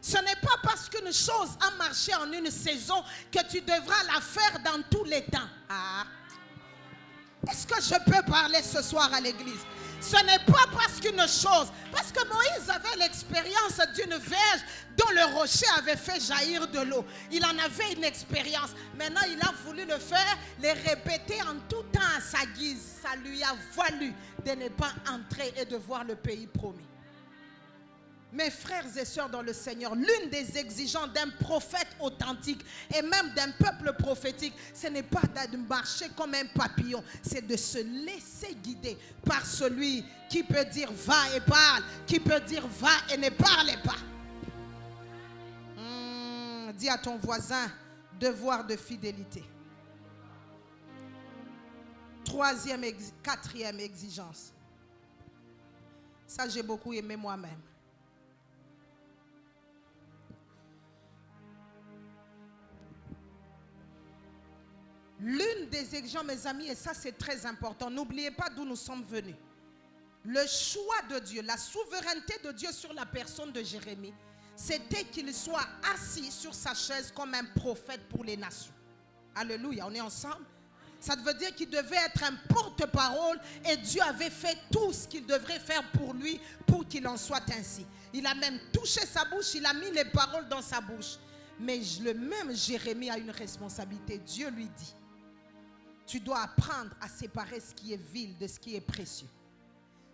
Ce n'est pas parce qu'une chose a marché en une saison que tu devras la faire dans tous les temps. Ah. Est-ce que je peux parler ce soir à l'église? Ce n'est pas parce qu'une chose, parce que Moïse avait l'expérience d'une verge dont le rocher avait fait jaillir de l'eau. Il en avait une expérience. Maintenant, il a voulu le faire, les répéter en tout temps à sa guise. Ça lui a valu de ne pas entrer et de voir le pays promis. Mes frères et sœurs dans le Seigneur, l'une des exigences d'un prophète authentique et même d'un peuple prophétique, ce n'est pas de marcher comme un papillon, c'est de se laisser guider par celui qui peut dire va et parle, qui peut dire va et ne parle pas. Dis à ton voisin, devoir de fidélité. Quatrième exigence. Ça, j'ai beaucoup aimé moi-même. L'une des exigences, mes amis, et ça c'est très important, n'oubliez pas d'où nous sommes venus. Le choix de Dieu, la souveraineté de Dieu sur la personne de Jérémie, c'était qu'il soit assis sur sa chaise comme un prophète pour les nations. Alléluia, on est ensemble. Ça veut dire qu'il devait être un porte-parole et Dieu avait fait tout ce qu'il devrait faire pour lui pour qu'il en soit ainsi. Il a même touché sa bouche, il a mis les paroles dans sa bouche. Mais le même Jérémie a une responsabilité. Dieu lui dit, tu dois apprendre à séparer ce qui est vil de ce qui est précieux.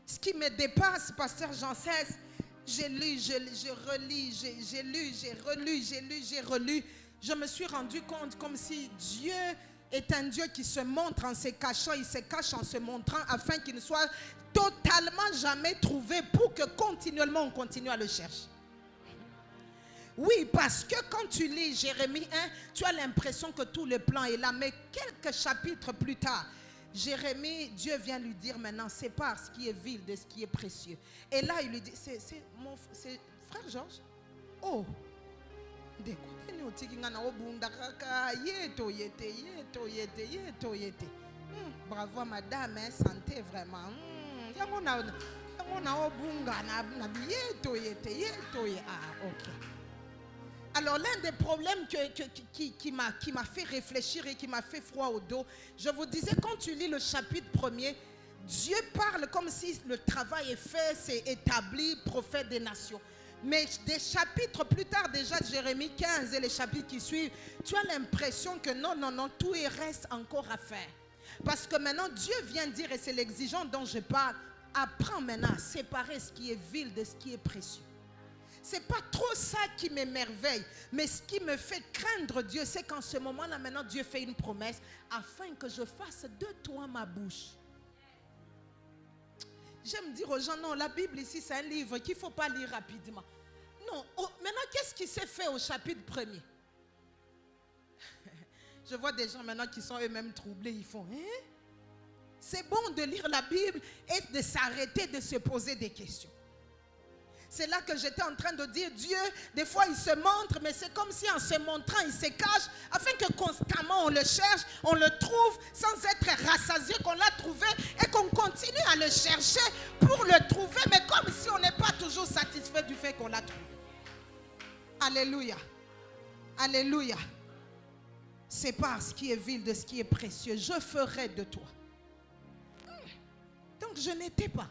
Ce qui me dépasse, pasteur Jean XVI, j'ai lu, je relis, j'ai lu, j'ai relu, j'ai lu, j'ai relu. Je me suis rendu compte comme si Dieu est un Dieu qui se montre en se cachant, il se cache en se montrant afin qu'il ne soit totalement jamais trouvé pour que continuellement on continue à le chercher. Oui, parce que quand tu lis Jérémie 1, tu as l'impression que tout le plan est là. Mais quelques chapitres plus tard, Jérémie, Dieu vient lui dire maintenant, sépare ce qui est vil de ce qui est précieux. Et là, il lui dit, c'est frère Georges. Oh, bravo madame, hein, santé vraiment. Alors l'un des problèmes qui m'a fait réfléchir et qui m'a fait froid au dos, je vous disais, quand tu lis le chapitre 1er, Dieu parle comme si le travail est fait, c'est établi, prophète des nations. Mais des chapitres plus tard, déjà Jérémie 15 et les chapitres qui suivent, tu as l'impression que non, tout il reste encore à faire. Parce que maintenant Dieu vient dire, et c'est l'exigence dont je parle, apprends maintenant à séparer ce qui est vil de ce qui est précieux. C'est pas trop ça qui m'émerveille, mais ce qui me fait craindre Dieu, c'est qu'en ce moment-là, maintenant Dieu fait une promesse afin que je fasse de toi ma bouche. J'aime dire aux gens, non, la Bible ici, c'est un livre qu'il ne faut pas lire rapidement. Non, maintenant, qu'est-ce qui s'est fait au chapitre 1er? Je vois des gens maintenant qui sont eux-mêmes troublés, ils font, hein? C'est bon de lire la Bible et de s'arrêter de se poser des questions. C'est là que j'étais en train de dire, Dieu, des fois il se montre, mais c'est comme si en se montrant, il se cache, afin que constamment on le cherche, on le trouve, sans être rassasié qu'on l'a trouvé, et qu'on continue à le chercher pour le trouver, mais comme si on n'est pas toujours satisfait du fait qu'on l'a trouvé. Alléluia. Alléluia. Sépare ce qui est vil de ce qui est précieux. Je ferai de toi. Donc je n'étais pas.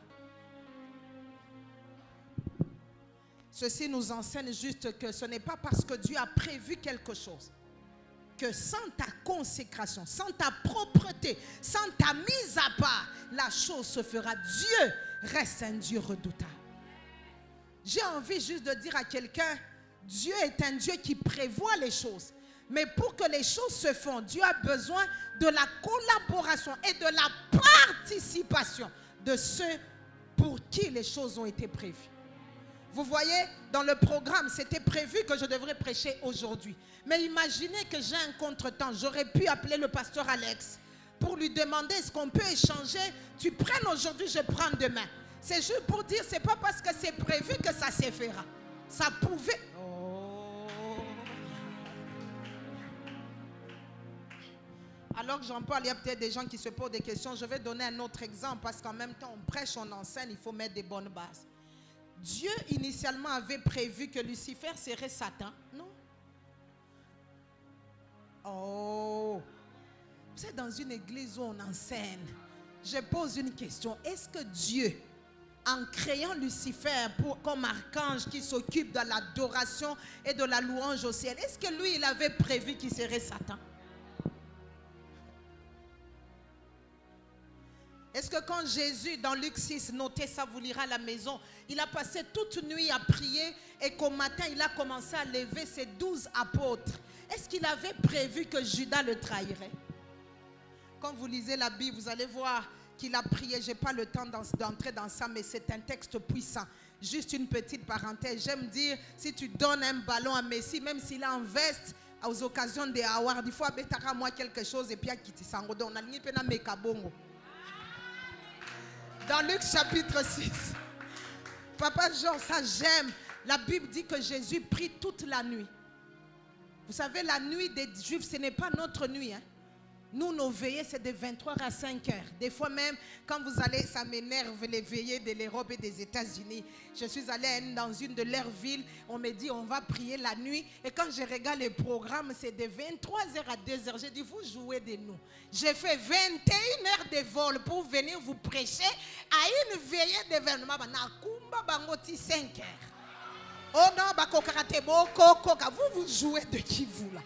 Ceci nous enseigne juste que ce n'est pas parce que Dieu a prévu quelque chose que sans ta consécration, sans ta propreté, sans ta mise à part, la chose se fera. Dieu reste un Dieu redoutable. J'ai envie juste de dire à quelqu'un, Dieu est un Dieu qui prévoit les choses. Mais pour que les choses se font, Dieu a besoin de la collaboration et de la participation de ceux pour qui les choses ont été prévues. Vous voyez, dans le programme, c'était prévu que je devrais prêcher aujourd'hui. Mais imaginez que j'ai un contretemps. J'aurais pu appeler le pasteur Alex pour lui demander est-ce qu'on peut échanger. Tu prennes aujourd'hui, je prends demain. C'est juste pour dire, c'est pas parce que c'est prévu que ça se fera. Ça pouvait... Alors que j'en parle, il y a peut-être des gens qui se posent des questions. Je vais donner un autre exemple parce qu'en même temps, on prêche, on enseigne, il faut mettre des bonnes bases. Dieu initialement avait prévu que Lucifer serait Satan, non? Oh, vous êtes dans une église où on enseigne. Je pose une question. Est-ce que Dieu, en créant Lucifer comme archange qui s'occupe de l'adoration et de la louange au ciel, est-ce que lui, il avait prévu qu'il serait Satan? Est-ce que quand Jésus, dans Luc 6, notez ça, vous lirez à la maison, il a passé toute nuit à prier et qu'au matin, il a commencé à lever ses 12 apôtres. Est-ce qu'il avait prévu que Judas le trahirait? Quand vous lisez la Bible, vous allez voir qu'il a prié. Je n'ai pas le temps d'entrer dans ça, mais c'est un texte puissant. Juste une petite parenthèse. J'aime dire, si tu donnes un ballon à Messi, même s'il est en veste, aux occasions des awards, il faut abetaka moi quelque chose et puis à quitter sangodo. On a l'igné pena mekabongo. Dans Luc chapitre 6, Papa Jean, ça j'aime. La Bible dit que Jésus prie toute la nuit. Vous savez, la nuit des Juifs, ce n'est pas notre nuit. Hein? Nous, nos veillées, c'est de 23 à 5 heures. Des fois même, quand vous allez, ça m'énerve, les veillées de l'Europe et des États-Unis. Je suis allée dans une de leurs villes. On me dit, on va prier la nuit. Et quand je regarde les programmes, c'est de 23 heures à 2 heures. J'ai dit, vous jouez de nous. J'ai fait 21 heures de vol pour venir vous prêcher à une veillée d'événement. Bangoti 5 heures. Oh non, vous jouez de qui vous là?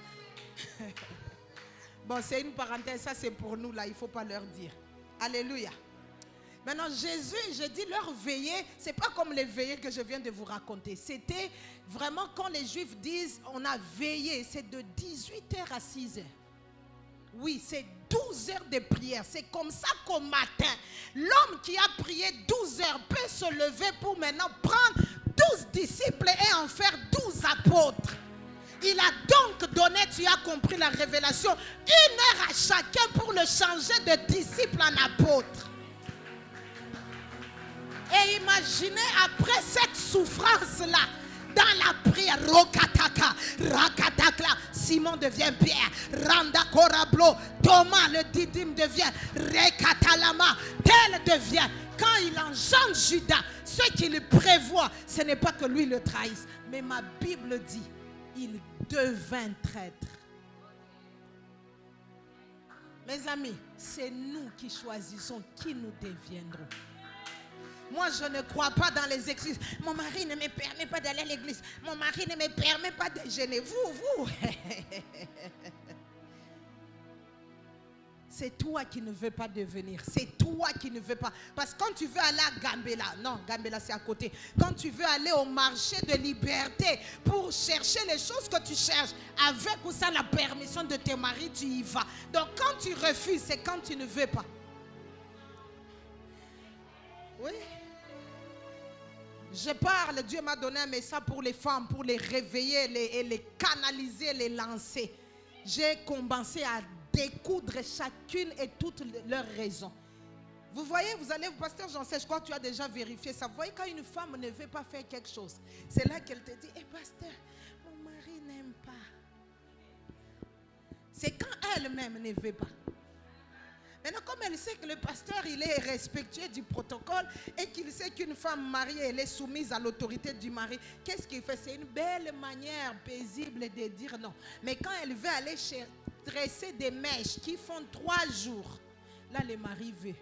Bon, c'est une parenthèse, ça c'est pour nous là, il ne faut pas leur dire. Alléluia. Maintenant, Jésus, je dis leur veillée, ce n'est pas comme les veillées que je viens de vous raconter. C'était vraiment quand les Juifs disent on a veillé, c'est de 18h à 6h. Oui, c'est 12 heures de prière. C'est comme ça qu'au matin, l'homme qui a prié 12 heures peut se lever pour maintenant prendre 12 disciples et en faire 12 apôtres. Il a donc donné, tu as compris la révélation, 1 heure à chacun pour le changer de disciple en apôtre. Et imaginez après cette souffrance-là, dans la prière, Rokataka, Rakatakla, Simon devient Pierre, Randa Korablo, Thomas le didyme devient Rekatalama, tel devient. quand il engendre Judas, ce qu'il prévoit, ce n'est pas que lui le trahisse. Mais ma Bible dit, il devint traître. Mes amis, c'est nous qui choisissons qui nous deviendrons. Moi, je ne crois pas dans les excuses. Mon mari ne me permet pas d'aller à l'église. Mon mari ne me permet pas de jeûner. Vous. C'est toi qui ne veux pas devenir. C'est toi qui ne veux pas. Parce que quand tu veux aller à Gambela, non, Gambela c'est à côté. Quand tu veux aller au marché de liberté pour chercher les choses que tu cherches, avec ou sans la permission de tes maris, tu y vas. Donc quand tu refuses, c'est quand tu ne veux pas. Oui. Je parle, Dieu m'a donné un message pour les femmes, pour les réveiller, les canaliser, les lancer. J'ai commencé à découdre chacune et toutes leurs raisons. Vous voyez, vous allez, pasteur Jean, je crois que tu as déjà vérifié ça. Vous voyez, quand une femme ne veut pas faire quelque chose, c'est là qu'elle te dit, pasteur, mon mari n'aime pas. C'est quand elle-même ne veut pas. Maintenant, comme elle sait que le pasteur, il est respectueux du protocole et qu'il sait qu'une femme mariée, elle est soumise à l'autorité du mari, qu'est-ce qu'il fait? C'est une belle manière paisible de dire non. Mais quand elle veut aller dresser des mèches qui font 3 jours, là, le mari veut.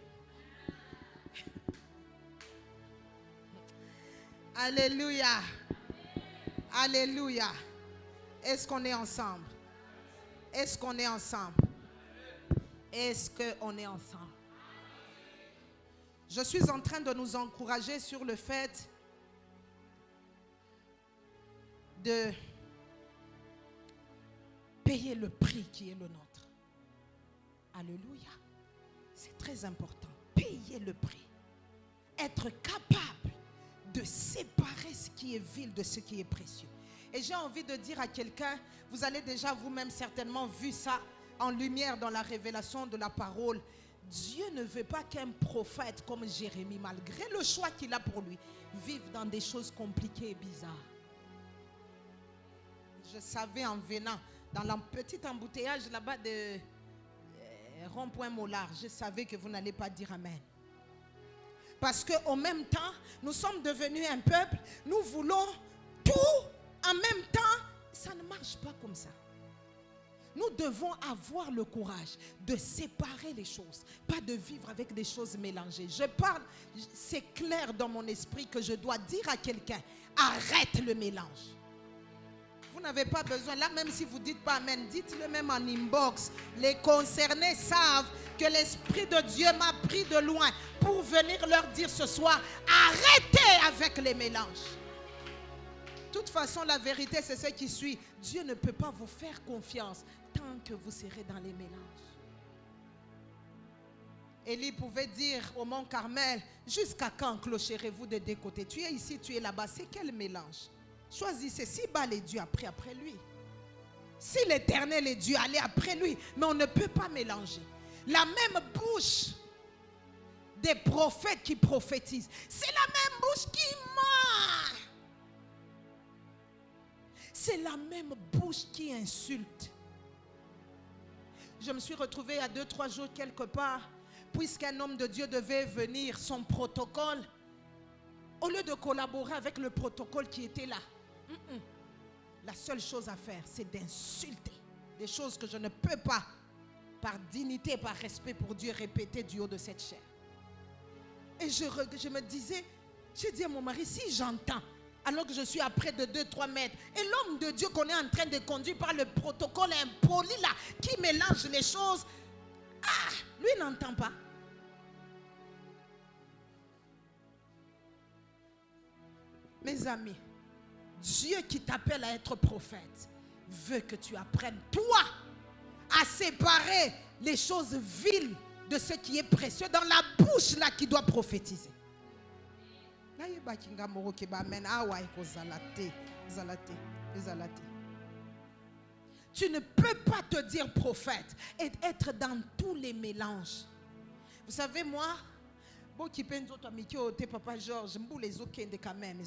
Alléluia. Alléluia. Est-ce qu'on est ensemble? Est-ce qu'on est ensemble? Est-ce qu'on est ensemble? Je suis en train de nous encourager sur le fait de payer le prix qui est le nôtre. Alléluia. C'est très important. Payer le prix. Être capable de séparer ce qui est vil de ce qui est précieux. Et j'ai envie de dire à quelqu'un, vous allez déjà vous-même certainement vu ça en lumière dans la révélation de la parole. Dieu ne veut pas qu'un prophète comme Jérémie, malgré le choix qu'il a pour lui, vive dans des choses compliquées et bizarres. Je savais en venant dans le petit embouteillage là-bas de rond-point Mollard, je savais que vous n'allez pas dire amen. Parce qu'au même temps, nous sommes devenus un peuple, nous voulons tout en même temps. Ça ne marche pas comme ça. Nous devons avoir le courage de séparer les choses, pas de vivre avec des choses mélangées. Je parle, c'est clair dans mon esprit que je dois dire à quelqu'un, arrête le mélange. Vous n'avez pas besoin, là même si vous ne dites pas amen, dites-le même en inbox. Les concernés savent que l'Esprit de Dieu m'a pris de loin pour venir leur dire ce soir, arrêtez avec les mélanges. De toute façon, la vérité, c'est ce qui suit. Dieu ne peut pas vous faire confiance tant que vous serez dans les mélanges. Élie pouvait dire au mont Carmel, jusqu'à quand clocherez-vous de deux côtés? Tu es ici, tu es là-bas. C'est quel mélange? Choisissez. Si Baal est Dieu, après lui. Si l'Éternel est Dieu, allez après lui. Mais on ne peut pas mélanger. La même bouche des prophètes qui prophétisent, c'est la même bouche qui ment. C'est la même bouche qui insulte. Je me suis retrouvée il y a 2-3 jours quelque part, puisqu'un homme de Dieu devait venir, son protocole, au lieu de collaborer avec le protocole qui était là, la seule chose à faire, c'est d'insulter. Des choses que je ne peux pas, par dignité, par respect pour Dieu, répéter du haut de cette chair. Et je me disais, j'ai dit à mon mari, si j'entends, alors que je suis à près de 2-3 mètres, et l'homme de Dieu qu'on est en train de conduire par le protocole impoli là, qui mélange les choses, lui n'entend pas. Mes amis, Dieu qui t'appelle à être prophète veut que tu apprennes, toi, à séparer les choses viles de ce qui est précieux dans la bouche là qui doit prophétiser. Tu ne peux pas te dire prophète et être dans tous les mélanges. Vous savez, moi, papa Georges, les okende quand même.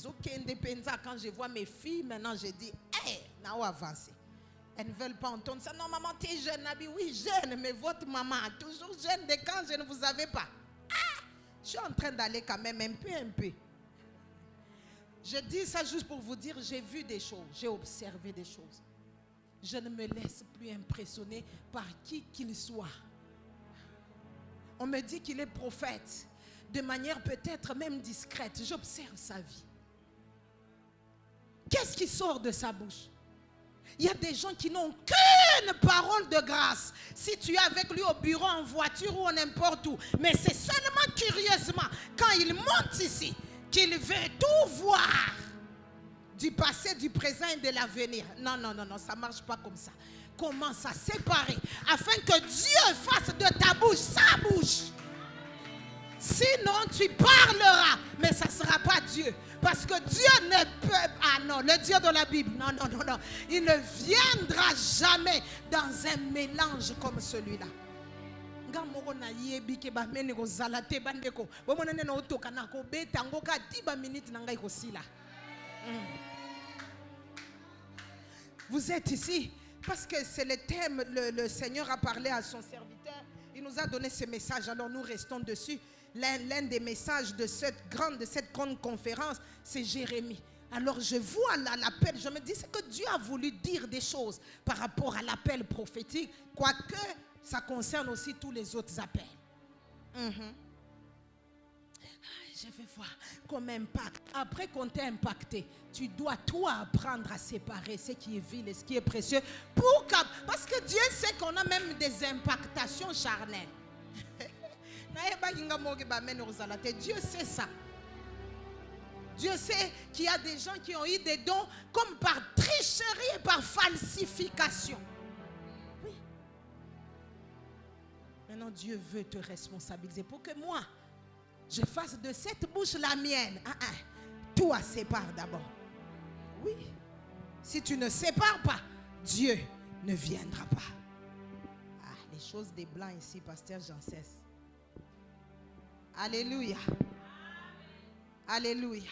Quand je vois mes filles, maintenant je dis, hey, now avancé. Elles ne veulent pas entendre ça. Non, maman, tu es jeune. Oui, jeune, mais votre maman, toujours jeune de quand je ne vous avais pas. Je suis en train d'aller quand même un peu. Je dis ça juste pour vous dire, j'ai vu des choses, j'ai observé des choses. Je ne me laisse plus impressionner par qui qu'il soit. On me dit qu'il est prophète, de manière peut-être même discrète. J'observe sa vie. Qu'est-ce qui sort de sa bouche? Il y a des gens qui n'ont qu'une parole de grâce. Si tu es avec lui au bureau, en voiture ou n'importe où. Mais c'est seulement curieusement, quand il monte ici, qu'il veut tout voir. Du passé, du présent et de l'avenir. Non, ça ne marche pas comme ça. Commence à séparer, afin que Dieu fasse de ta bouche sa bouche. Sinon, tu parleras, mais ça ne sera pas Dieu. Parce que Dieu ne peut... Ah non, le Dieu de la Bible, non. Il ne viendra jamais dans un mélange comme celui-là. Vous êtes ici parce que c'est le thème, le Seigneur a parlé à son serviteur. Il nous a donné ce message, alors nous restons dessus. L'un des messages de cette grande conférence, c'est Jérémie. Alors je vois l'appel, je me dis c'est que Dieu a voulu dire des choses par rapport à l'appel prophétique, quoique ça concerne aussi tous les autres appels. Je vais voir comme impact. Après qu'on t'ait impacté, tu dois toi apprendre à séparer ce qui est vil et ce qui est précieux. Parce que Dieu sait qu'on a même des impactations charnelles. Dieu sait ça. Dieu sait qu'il y a des gens qui ont eu des dons comme par tricherie et par falsification. Oui. Maintenant, Dieu veut te responsabiliser pour que moi, je fasse de cette bouche la mienne. Toi, sépare d'abord. Oui. Si tu ne sépares pas, Dieu ne viendra pas. Les choses des blancs ici, pasteur Jean cesse. Alléluia. Alléluia.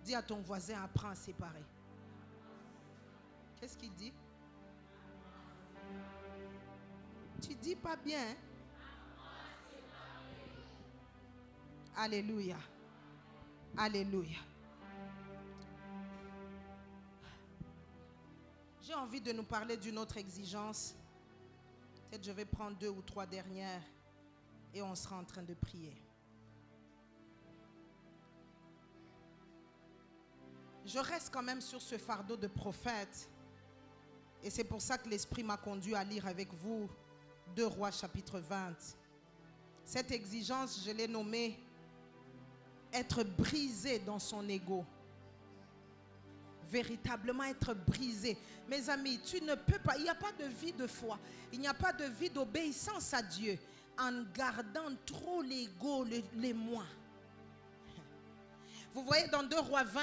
Dis à ton voisin, apprends à séparer. Qu'est-ce qu'il dit? Tu dis pas bien. Hein? Alléluia. Alléluia. J'ai envie de nous parler d'une autre exigence. Peut-être je vais prendre 2 ou 3 dernières et on sera en train de prier. Je reste quand même sur ce fardeau de prophète. Et c'est pour ça que l'Esprit m'a conduit à lire avec vous 2 Rois chapitre 20. Cette exigence, je l'ai nommée être brisé dans son ego. Véritablement être brisé. Mes amis, tu ne peux pas, il n'y a pas de vie de foi. Il n'y a pas de vie d'obéissance à Dieu en gardant trop l'ego, les moi. Vous voyez dans 2 Rois 20,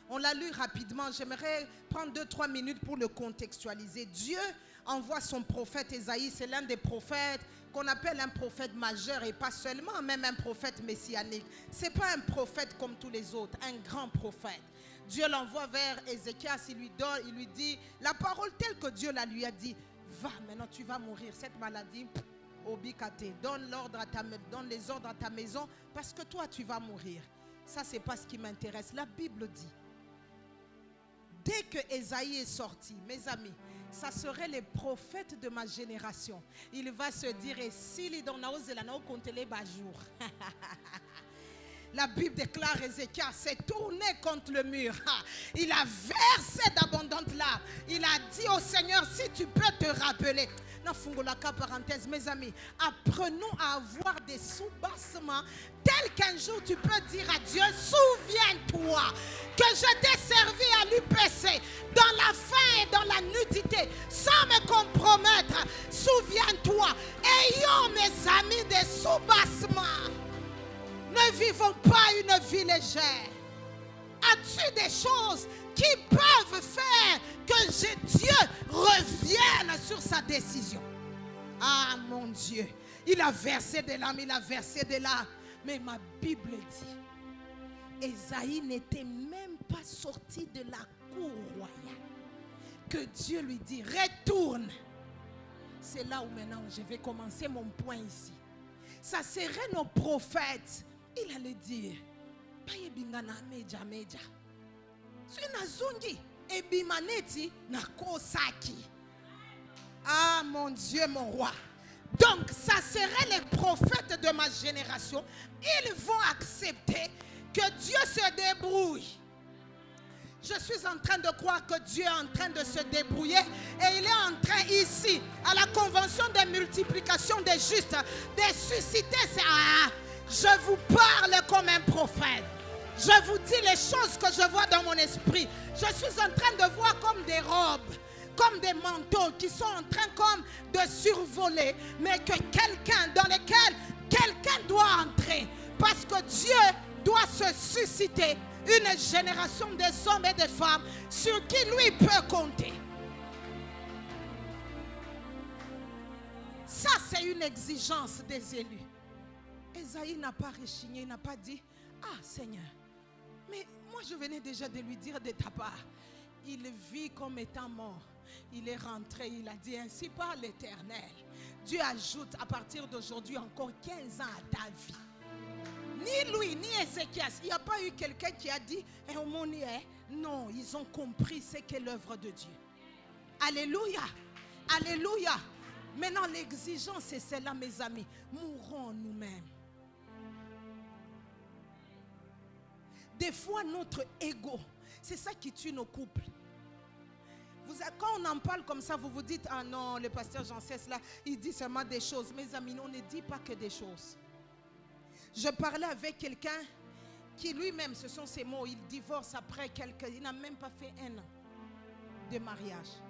on l'a lu rapidement. J'aimerais prendre 2-3 minutes pour le contextualiser. Dieu envoie son prophète Ésaïe. C'est l'un des prophètes qu'on appelle un prophète majeur et pas seulement même un prophète messianique. Ce n'est pas un prophète comme tous les autres, un grand prophète. Dieu l'envoie vers Ézéchias, il lui dit la parole telle que Dieu la lui a dit. Va, maintenant tu vas mourir. Cette maladie, obikate, donne les ordres à ta maison parce que toi tu vas mourir. Ça c'est pas ce qui m'intéresse. La Bible dit, dès que Ésaïe est sorti, mes amis, ça serait les prophètes de ma génération. Il va se dire, et s'il est dans la hausse de la jour. La Bible déclare, Ézéchias s'est tourné contre le mur. Il a versé d'abondantes larmes. Il a dit au Seigneur, si tu peux te rappeler. Parenthèse, mes amis, apprenons à avoir des soubassements tels qu'un jour tu peux dire à Dieu, souviens-toi que je t'ai servi à l'UPC dans la faim et dans la nudité sans me compromettre. Souviens-toi. Ayons, mes amis, des soubassements. Ne vivons pas une vie légère. As-tu des choses qui peuvent faire que Dieu revienne sur sa décision? Ah mon Dieu, il a versé des larmes, il a versé des larmes. Mais ma Bible dit, Ésaïe n'était même pas sorti de la cour royale. Que Dieu lui dit, retourne. C'est là où maintenant je vais commencer mon point ici. ça serait nos prophètes. Il allait dire, paye bingana meja meja. Suna zungi ebimaneti na kosaki. Ah mon Dieu, mon roi. Donc ça serait les prophètes de ma génération. Ils vont accepter que Dieu se débrouille. Je suis en train de croire que Dieu est en train de se débrouiller et il est en train ici, à la convention de multiplication des justes, de susciter. Je vous parle comme un prophète. Je vous dis les choses que je vois dans mon esprit. Je suis en train de voir comme des robes, comme des manteaux qui sont en train comme de survoler, mais que quelqu'un, dans lequel quelqu'un doit entrer, parce que Dieu doit se susciter une génération des hommes et des femmes sur qui lui peut compter. Ça, c'est une exigence des élus. Esaïe n'a pas rechigné, il n'a pas dit, ah Seigneur, mais moi je venais déjà de lui dire de ta part. Il vit comme étant mort. Il est rentré, il a dit, ainsi par l'Éternel. Dieu ajoute à partir d'aujourd'hui encore 15 ans à ta vie. Ni lui, ni Ézéchias, il n'y a pas eu quelqu'un qui a dit, non, ils ont compris ce qu'est l'œuvre de Dieu. Alléluia, alléluia. Maintenant l'exigence c'est celle-là, mes amis, mourons nous-mêmes. Des fois notre ego, c'est ça qui tue nos couples. Quand on en parle comme ça, vous vous dites, ah non, le pasteur Jean Cesse là, il dit seulement des choses. Mes amis, on ne dit pas que des choses. Je parlais avec quelqu'un qui lui-même, ce sont ses mots, il divorce après il n'a même pas fait 1 an de mariage.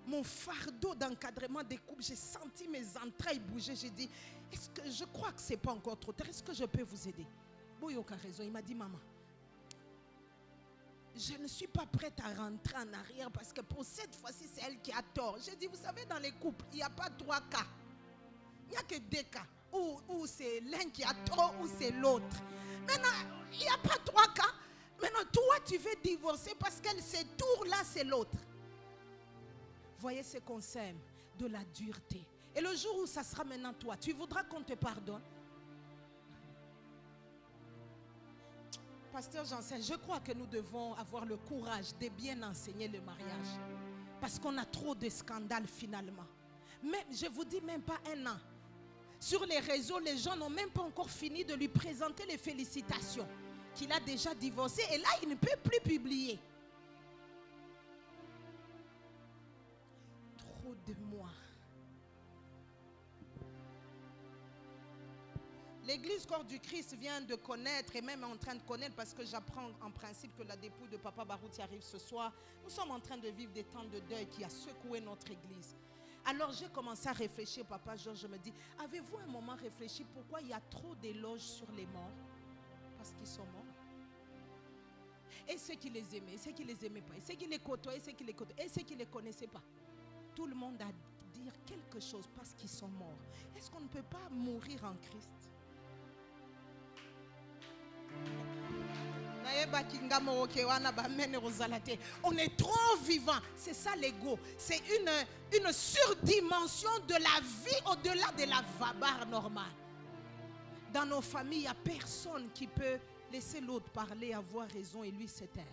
Mon fardeau d'encadrement des couples, j'ai senti mes entrailles bouger. J'ai dit, je crois que ce n'est pas encore trop tard. Est-ce que je peux vous aider? Boyoka a raison. Il m'a dit, maman, je ne suis pas prête à rentrer en arrière parce que pour cette fois-ci, c'est elle qui a tort. J'ai dit, vous savez, dans les couples, il n'y a pas 3 cas. Il n'y a que 2 cas. Où c'est l'un qui a tort ou c'est l'autre. Maintenant, il n'y a pas 3 cas. Maintenant, toi, tu veux divorcer parce qu'elle se tourne là, c'est l'autre. Voyez ce qu'on sème, de la dureté. Et le jour où ça sera maintenant toi, tu voudras qu'on te pardonne? Pasteur Janssen, je crois que nous devons avoir le courage de bien enseigner le mariage. Parce qu'on a trop de scandales finalement. Mais je vous dis même pas 1 an. Sur les réseaux, les gens n'ont même pas encore fini de lui présenter les félicitations. Qu'il a déjà divorcé et là, il ne peut plus publier. Trop de moi. L'église corps du Christ vient de connaître et même est en train de connaître, parce que j'apprends en principe que la dépouille de Papa Barouti arrive ce soir. Nous sommes en train de vivre des temps de deuil qui a secoué notre église. Alors j'ai commencé à réfléchir, Papa Georges, je me dis, avez-vous un moment réfléchi pourquoi il y a trop d'éloges sur les morts? Parce qu'ils sont morts. Et ceux qui les aimaient, ceux qui les aimaient pas, et ceux qui les côtoyaient, ceux qui les côtoyaient, et ceux qui les connaissaient pas. Tout le monde a à dire quelque chose parce qu'ils sont morts. Est-ce qu'on ne peut pas mourir en Christ? On est trop vivant. C'est ça l'ego. C'est une surdimension de la vie au-delà de la barre normale. Dans nos familles, il n'y a personne qui peut laisser l'autre parler, avoir raison et lui se taire.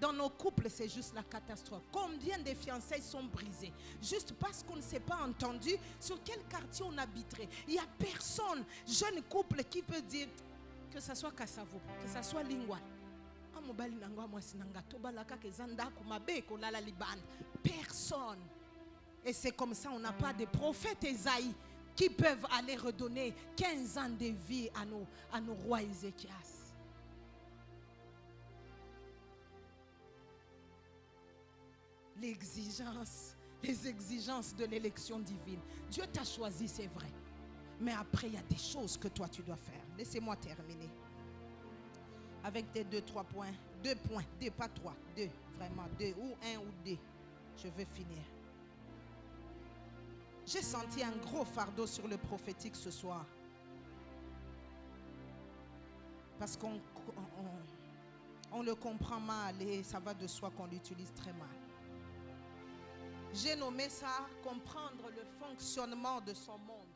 Dans nos couples, c'est juste la catastrophe. Combien de fiançailles sont brisées juste parce qu'on ne s'est pas entendu sur quel quartier on habiterait. Il n'y a personne, jeune couple, qui peut dire, que ce soit Kassavo, que ce soit Lingwan. Personne. Et c'est comme ça, on n'a pas de prophètes Esaïe qui peuvent aller redonner 15 ans de vie à nos rois Ézéchias. Les exigences de l'élection divine. Dieu t'a choisi, c'est vrai. Mais après, il y a des choses que toi, tu dois faire. Laissez-moi terminer. Avec tes 2-3 points. 2 points. 2, pas 3. 2. Vraiment 2. Ou 1 ou 2. Je veux finir. J'ai senti un gros fardeau sur le prophétique ce soir. Parce qu'on le comprend mal et ça va de soi qu'on l'utilise très mal. J'ai nommé ça comprendre le fonctionnement de son monde.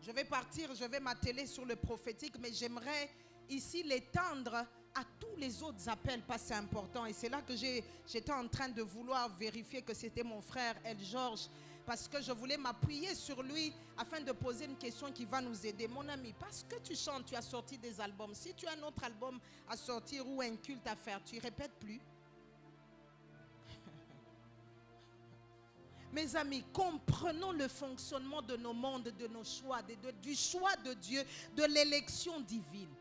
Je vais partir, je vais m'atteler sur le prophétique, mais j'aimerais ici l'étendre à tous les autres appels, parce que c'est important. Et c'est là que j'étais en train de vouloir vérifier que c'était mon frère El Georges, parce que je voulais m'appuyer sur lui afin de poser une question qui va nous aider. Mon ami, parce que tu chantes, tu as sorti des albums. Si tu as un autre album à sortir ou un culte à faire, tu ne répètes plus. Mes amis, comprenons le fonctionnement de nos mondes, de nos choix, du choix de Dieu, de l'élection divine.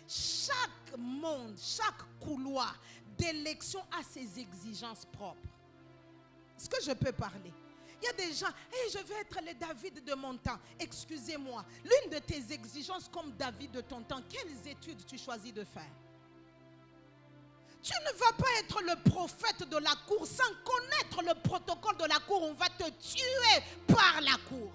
Chaque monde, chaque couloir d'élection a ses exigences propres. Est-ce que je peux parler? Il y a des gens, hey, je vais être le David de mon temps. Excusez-moi, l'une de tes exigences comme David de ton temps, quelles études tu choisis de faire? Tu ne vas pas être le prophète de la cour sans connaître le protocole de la cour. On va te tuer par la cour.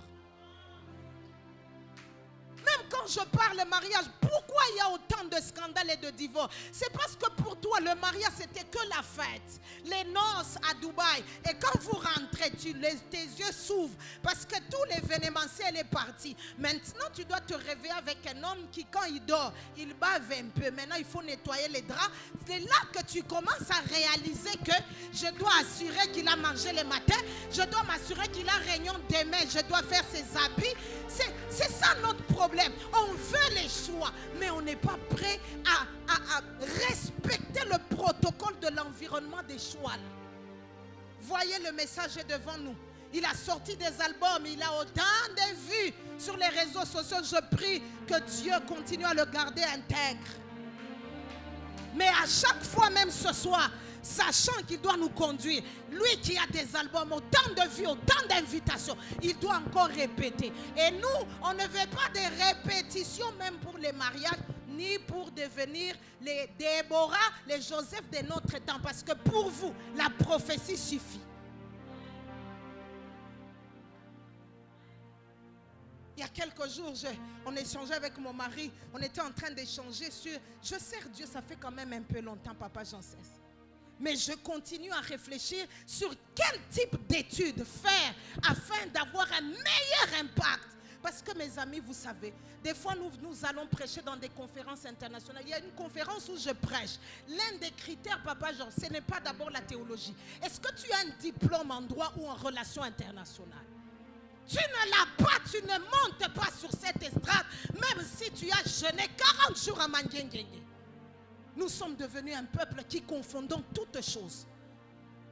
Même quand je parle mariage, pourquoi il y a autant de scandales et de divorces? C'est parce que pour toi, le mariage, c'était que la fête. Les noces à Dubaï. Et quand vous rentrez, tes yeux s'ouvrent. Parce que tout l'événementiel est parti. Maintenant, tu dois te réveiller avec un homme qui, quand il dort, il bave un peu. Maintenant, il faut nettoyer les draps. C'est là que tu commences à réaliser que je dois assurer qu'il a mangé le matin. Je dois m'assurer qu'il a réunion demain. Je dois faire ses habits. C'est ça notre problème. On veut les choix, mais on n'est pas prêt à respecter le protocole de l'environnement des choix. Voyez, le message est devant nous. Il a sorti des albums, il a autant de vues sur les réseaux sociaux. Je prie que Dieu continue à le garder intègre. Mais à chaque fois, même ce soir, sachant qu'il doit nous conduire, lui qui a des albums, autant de vues, autant d'invitations, il doit encore répéter. Et nous, on ne veut pas de répétitions même pour les mariages, ni pour devenir les Déborah, les Joseph de notre temps. Parce que pour vous, la prophétie suffit. Il y a quelques jours, on échangeait avec mon mari, on était en train d'échanger sur, je sers Dieu, ça fait quand même un peu longtemps, papa, j'en cesse. Mais je continue à réfléchir sur quel type d'études faire afin d'avoir un meilleur impact. Parce que mes amis, vous savez, des fois nous allons prêcher dans des conférences internationales. Il y a une conférence où je prêche. L'un des critères, papa, genre, ce n'est pas d'abord la théologie. Est-ce que tu as un diplôme en droit ou en relations internationales? Tu ne l'as pas, tu ne montes pas sur cette estrade, même si tu as jeûné 40 jours à Mangengengue. Nous sommes devenus un peuple qui confondons toutes choses.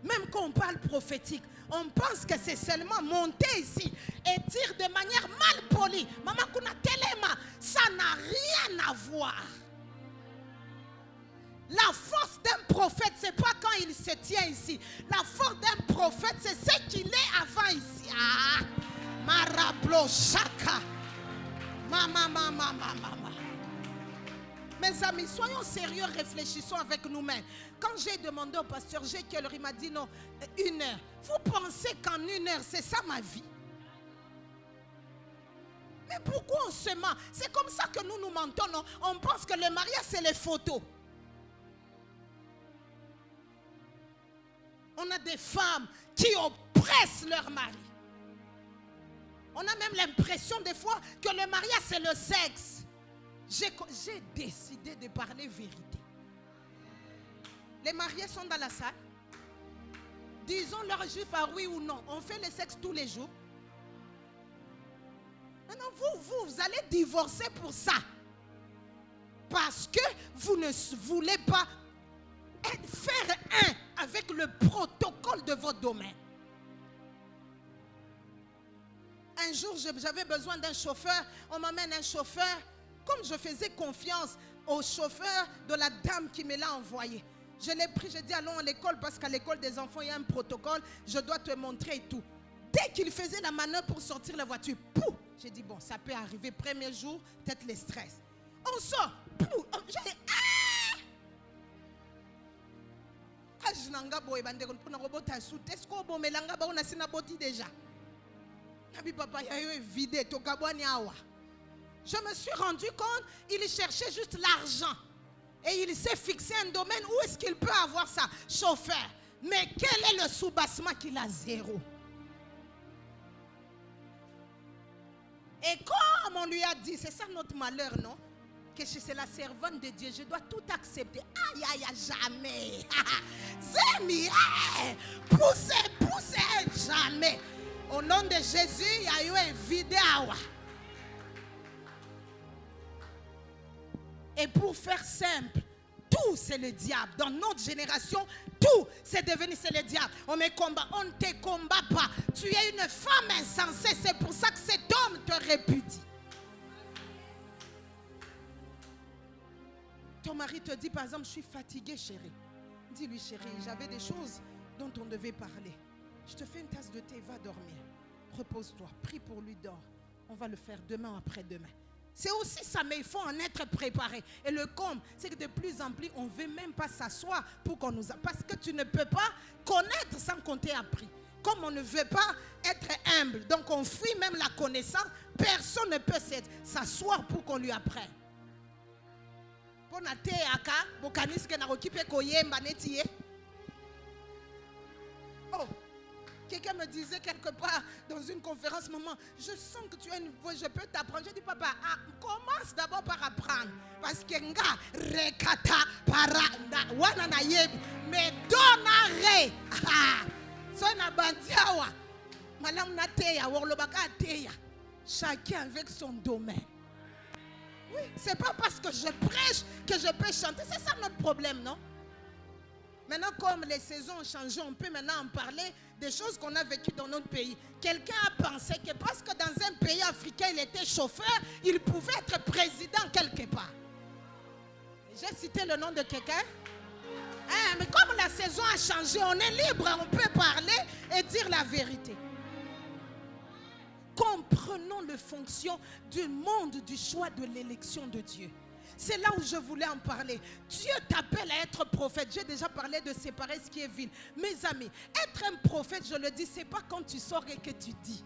Même quand on parle prophétique, on pense que c'est seulement monter ici et dire de manière mal polie. Maman kuna telema, ça n'a rien à voir. La force d'un prophète, c'est pas quand il se tient ici. La force d'un prophète, c'est ce qu'il est avant ici. Ah, marablo chaka. Mama. Mes amis, soyons sérieux, réfléchissons avec nous-mêmes. Quand j'ai demandé au pasteur Jekyll, il m'a dit non, 1 heure. Vous pensez qu'en 1 heure, c'est ça ma vie? Mais pourquoi on se ment? C'est comme ça que nous mentons, non? On pense que le mariage, c'est les photos. On a des femmes qui oppressent leur mari. On a même l'impression des fois que le mariage, c'est le sexe. J'ai décidé de parler vérité. Les mariés sont dans la salle. Disons leur juste par oui ou non. On fait le sexe tous les jours. Maintenant, vous allez divorcer pour ça. Parce que vous ne voulez pas faire un avec le protocole de votre domaine. Un jour, j'avais besoin d'un chauffeur. On m'amène un chauffeur. Comme je faisais confiance au chauffeur de la dame qui me l'a envoyé. Je l'ai pris, j'ai dit allons à l'école parce qu'à l'école des enfants, il y a un protocole. Je dois te montrer et tout. Dès qu'il faisait la manœuvre pour sortir la voiture, pouf, j'ai dit bon, ça peut arriver. Premier jour, peut-être le stress. On sort, pouf, j'ai dit je me suis rendu compte, il cherchait juste l'argent. Et il s'est fixé un domaine où est-ce qu'il peut avoir ça? Chauffeur. Mais quel est le soubassement qu'il a? 0. Et comme on lui a dit, c'est ça notre malheur, non? Que je suis la servante de Dieu, je dois tout accepter. Aïe, aïe, aïe, jamais. Zemi, poussez, jamais. Au nom de Jésus, il y a eu un vidéo. Et pour faire simple, tout c'est le diable. Dans notre génération, tout c'est devenu c'est le diable. On me combat, on ne te combat pas. Tu es une femme insensée, c'est pour ça que cet homme te répudie. Ton mari te dit par exemple, je suis fatiguée chérie. Dis-lui chérie, j'avais des choses dont on devait parler. Je te fais une tasse de thé, va dormir. Repose-toi, prie pour lui, dors. On va le faire demain ou après-demain. C'est aussi ça, mais il faut en être préparé. Et le comble, c'est que de plus en plus, on ne veut même pas s'asseoir pour qu'on nous... Parce que tu ne peux pas connaître sans qu'on t'ait appris. Comme on ne veut pas être humble, donc on fuit même la connaissance, personne ne peut s'asseoir pour qu'on lui apprenne. Oh, quelqu'un me disait quelque part dans une conférence, maman, je sens que tu as une voix, je peux t'apprendre. Je dis, papa, commence d'abord par apprendre. Parce que nga rekata paranda wanana yebi mais donare so na bandiawa malam na teya worlobaka teya chacun avec son domaine. Oui, c'est pas parce que je prêche que je peux chanter. C'est ça notre problème, non? Maintenant, comme les saisons ont changé, on peut maintenant en parler des choses qu'on a vécues dans notre pays. Quelqu'un a pensé que parce que dans un pays africain, il était chauffeur, il pouvait être président quelque part. J'ai cité le nom de quelqu'un. Mais comme la saison a changé, on est libre, on peut parler et dire la vérité. Comprenons le fonction du monde du choix de l'élection de Dieu. C'est là où je voulais en parler. Dieu t'appelle à être prophète. J'ai déjà parlé de séparer ce qui est vil. Mes amis, être un prophète, je le dis, c'est pas quand tu sors et que tu dis.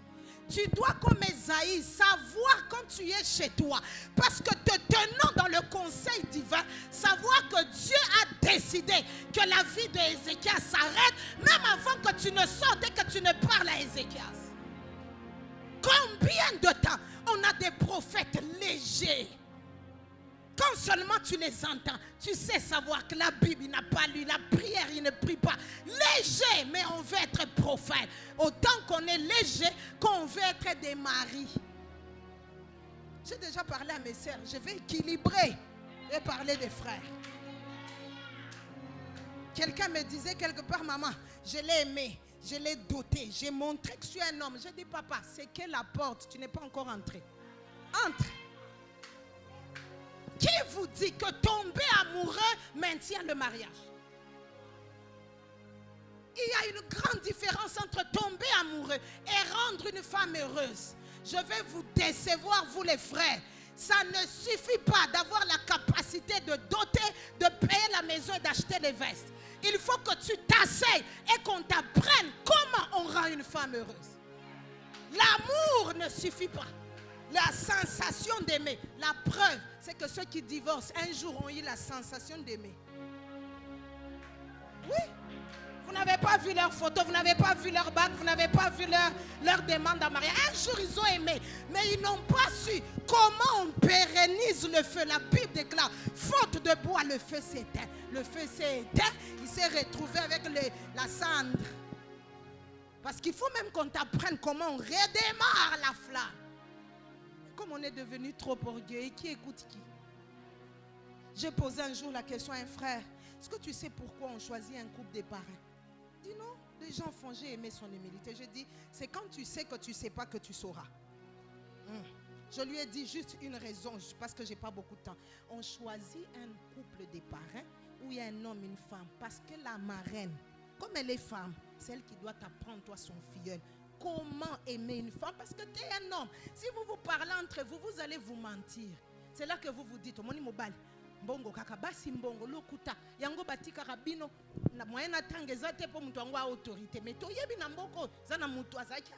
Tu dois, comme Esaïe, savoir quand tu es chez toi. Parce que te tenant dans le conseil divin, savoir que Dieu a décidé que la vie d'Ézéchias s'arrête, même avant que tu ne sortes et que tu ne parles à Ézéchias. Combien de temps on a des prophètes légers? Quand seulement tu les entends, tu sais savoir que la Bible, il n'a pas lu, la prière, il ne prie pas. Léger, mais on veut être prophète. Autant qu'on est léger, qu'on veut être des maris. J'ai déjà parlé à mes sœurs, je vais équilibrer et parler des frères. Quelqu'un me disait quelque part, maman, je l'ai aimé, je l'ai doté, j'ai montré que je suis un homme. J'ai dit, papa, c'est que la porte, tu n'es pas encore entré. Entre. Qui vous dit que tomber amoureux maintient le mariage? Il y a une grande différence entre tomber amoureux et rendre une femme heureuse. Je vais vous décevoir, vous les frères. Ça ne suffit pas d'avoir la capacité de doter, de payer la maison et d'acheter les vestes. Il faut que tu t'asseyes et qu'on t'apprenne comment on rend une femme heureuse. L'amour ne suffit pas. La sensation d'aimer. La preuve, c'est que ceux qui divorcent un jour ont eu la sensation d'aimer. Oui. Vous n'avez pas vu leurs photos, vous n'avez pas vu leur bague, vous n'avez pas vu leur demande en mariage. Un jour, ils ont aimé, mais ils n'ont pas su comment on pérennise le feu. La Bible déclare, faute de bois, le feu s'éteint. Le feu s'est éteint, il s'est retrouvé avec la cendre. Parce qu'il faut même qu'on t'apprenne comment on redémarre la flamme. Comme on est devenu trop orgueilleux, qui écoute qui? J'ai posé un jour la question à un frère. Est-ce que tu sais pourquoi on choisit un couple de parrains? Il dit non, les gens font, j'ai aimé son humilité. Je dis, c'est quand tu sais que tu ne sais pas que tu sauras. Je lui ai dit juste une raison, parce que je n'ai pas beaucoup de temps. On choisit un couple de parrains où il y a un homme et une femme. Parce que la marraine, comme elle est femme, c'est elle qui doit t'apprendre, toi, son filleul. Comment aimer une femme? Parce que tu es un homme. Si vous vous parlez entre vous, vous allez vous mentir. C'est là que vous vous dites, moni mobile. Mbongo kaka basi mbongo lokuta yango batika rabino na moyena tangeza te po mutu wangu autorité mais to yebi na mboko zana mutu azaki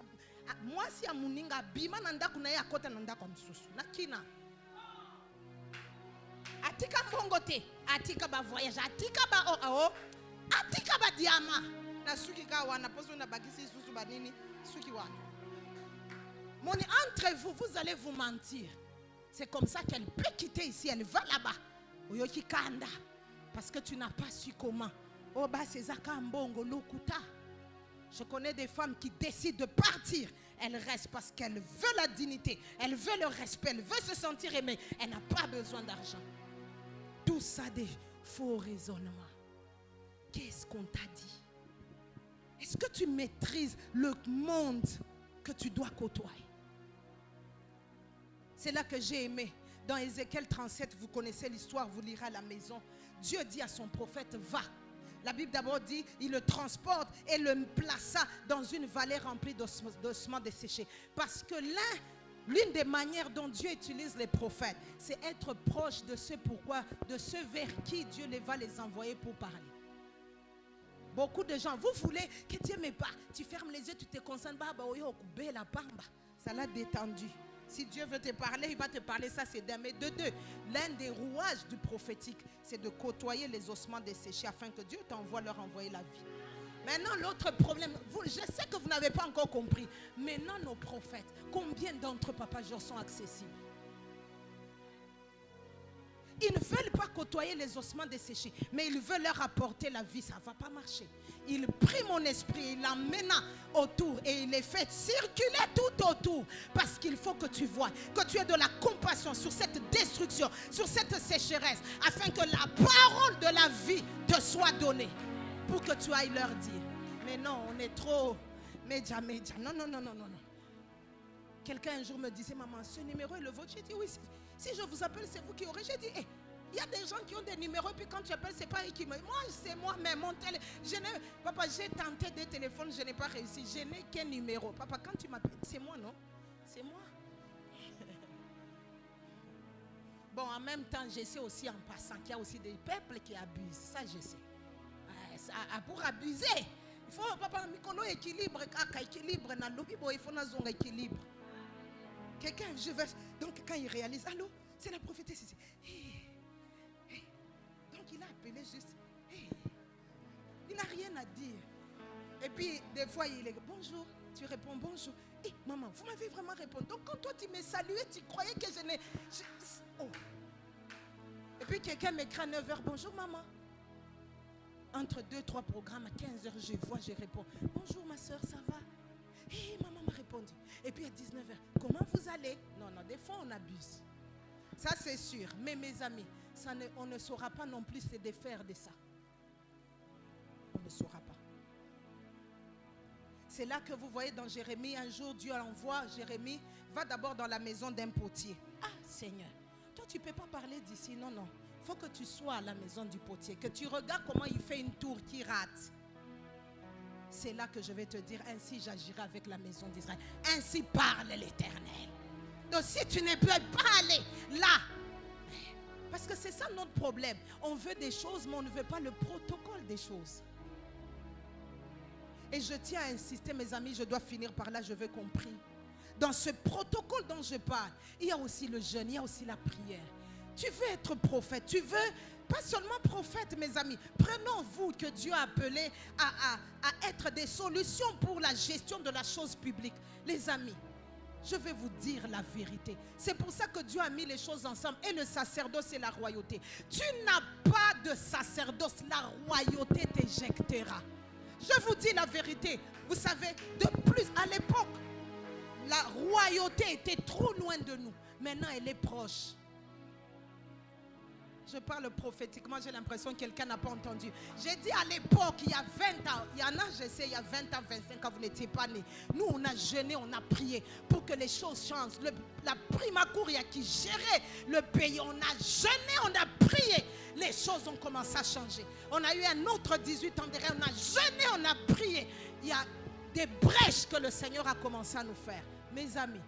mwasi ya muninga bima na ndaku na ye akota na ndaku msusu na kina atika mbongo te atika ba voyage atika ba atika ba diama na suki ka wana poso na bakisi susu banini suki wana Entre vous, vous allez vous mentir. C'est comme ça qu'elle peut quitter ici. Elle va là-bas. Oyoki kanda. Parce que tu n'as pas su comment. Oba sezaka mbongo lokuta. Je connais des femmes qui décident de partir. Elles restent parce qu'elles veulent la dignité. Elles veulent le respect. Elles veulent se sentir aimées. Elle n'a pas besoin d'argent. Tout ça des faux raisonnements. Qu'est-ce qu'on t'a dit? Est-ce que tu maîtrises le monde que tu dois côtoyer? C'est là que j'ai aimé. Dans Ézéchiel 37, vous connaissez l'histoire, vous lirez à la maison. Dieu dit à son prophète, va. La Bible d'abord dit, il le transporte et le plaça dans une vallée remplie d'ossements desséchés. Parce que l'une des manières dont Dieu utilise les prophètes, c'est être proche de ceux vers qui Dieu va les envoyer pour parler. Beaucoup de gens, vous voulez que Dieu m'ait pas. Tu fermes les yeux, tu te concentres. Ça l'a détendu. Si Dieu veut te parler, il va te parler, ça c'est d'un. Mais de deux, l'un des rouages du prophétique, c'est de côtoyer les ossements desséchés afin que Dieu t'envoie leur envoyer la vie. Maintenant, l'autre problème, je sais que vous n'avez pas encore compris. Maintenant, nos prophètes, combien d'entre eux, Papa Georges, sont accessibles? Ils ne veulent pas côtoyer les ossements desséchés, mais ils veulent leur apporter la vie. Ça ne va pas marcher. Il prit mon esprit, il l'emmena autour et il les fait circuler tout autour. Parce qu'il faut que tu vois, que tu aies de la compassion sur cette destruction, sur cette sécheresse, afin que la parole de la vie te soit donnée. Pour que tu ailles leur dire. Mais non, on est trop média. Non. Quelqu'un un jour me disait, maman, ce numéro est le vôtre. J'ai dit, oui, si je vous appelle, c'est vous qui aurez. J'ai dit, il y a des gens qui ont des numéros, puis quand tu appelles, c'est pas eux qui me... Moi, c'est moi-même, mon téléphone. Papa, j'ai tenté des téléphones, je n'ai pas réussi. Je n'ai qu'un numéro. Papa, quand tu m'appelles, c'est moi, non? C'est moi. Bon, en même temps, je sais aussi en passant qu'il y a aussi des peuples qui abusent. Ça, je sais. Pour abuser, il faut, papa, Mikolo équilibre, équilibre, il faut un équilibre. Quelqu'un, je vais. Donc, quand il réalise, allô, c'est la prophétesse ici. Donc, il a appelé juste. Il n'a rien à dire. Et puis, des fois, il est bonjour. Tu réponds bonjour. Maman, vous m'avez vraiment répondu. Donc, quand toi, tu me saluais, tu croyais que je n'ai. Oh. Et puis, quelqu'un m'écrit à 9h, bonjour, maman. Entre 2-3 programmes, à 15h, je réponds. Bonjour ma soeur, ça va? Maman m'a répondu. Et puis à 19h, comment vous allez? Non, des fois on abuse. Ça c'est sûr. Mais mes amis, on ne saura pas non plus se défaire de ça. On ne saura pas. C'est là que vous voyez dans Jérémie, un jour Dieu envoie Jérémie, va d'abord dans la maison d'un potier. Ah Seigneur, toi tu ne peux pas parler d'ici, non. Il faut que tu sois à la maison du potier, que tu regardes comment il fait une tour qui rate. C'est là que je vais te dire, ainsi j'agirai avec la maison d'Israël. Ainsi parle l'Éternel. Donc si tu ne peux pas aller là, parce que c'est ça notre problème. On veut des choses, mais on ne veut pas le protocole des choses. Et je tiens à insister, mes amis, je dois finir par là, je veux qu'on prie. Dans ce protocole dont je parle, il y a aussi le jeûne, il y a aussi la prière. Tu veux être prophète, tu veux pas seulement prophète, mes amis. Prenons vous que Dieu a appelé à être des solutions pour la gestion de la chose publique. Les amis, je vais vous dire la vérité. C'est pour ça que Dieu a mis les choses ensemble. Et le sacerdoce et la royauté. Tu n'as pas de sacerdoce, la royauté t'éjectera. Je vous dis la vérité. Vous savez, de plus à l'époque, la royauté était trop loin de nous. Maintenant, elle est proche. Je parle prophétiquement, j'ai l'impression que quelqu'un n'a pas entendu. J'ai dit à l'époque, il y a 20 ans, il y en a, je sais, il y a 20 ans, 25 ans, vous n'étiez pas nés. Nous, on a jeûné, on a prié pour que les choses changent. La Primacour, il y a qui gérait le pays. On a jeûné, on a prié. Les choses ont commencé à changer. On a eu un autre 18 ans derrière, on a jeûné, on a prié. Il y a des brèches que le Seigneur a commencé à nous faire. Mes amis,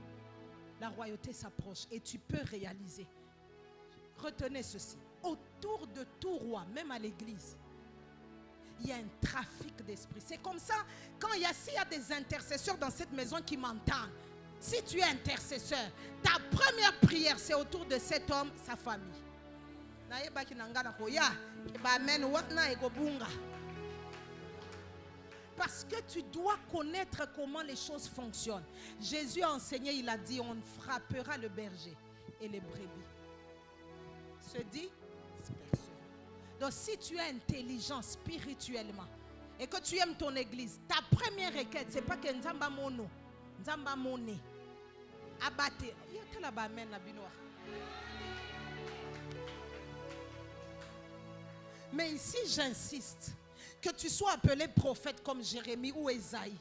la royauté s'approche et tu peux réaliser. Retenez ceci. Autour de tout roi, même à l'église, il y a un trafic d'esprit. C'est comme ça, s'il y a des intercesseurs dans cette maison qui m'entendent, si tu es intercesseur, ta première prière, c'est autour de cet homme, sa famille. Parce que tu dois connaître comment les choses fonctionnent. Jésus a enseigné, il a dit, on frappera le berger et les brebis. Se dit, se percevra. Donc si tu es intelligent spirituellement et que tu aimes ton église, ta première requête, c'est pas que Nzamba mono, Nzamba moné, abatté. Mais ici, j'insiste, que tu sois appelé prophète comme Jérémie ou Esaïe,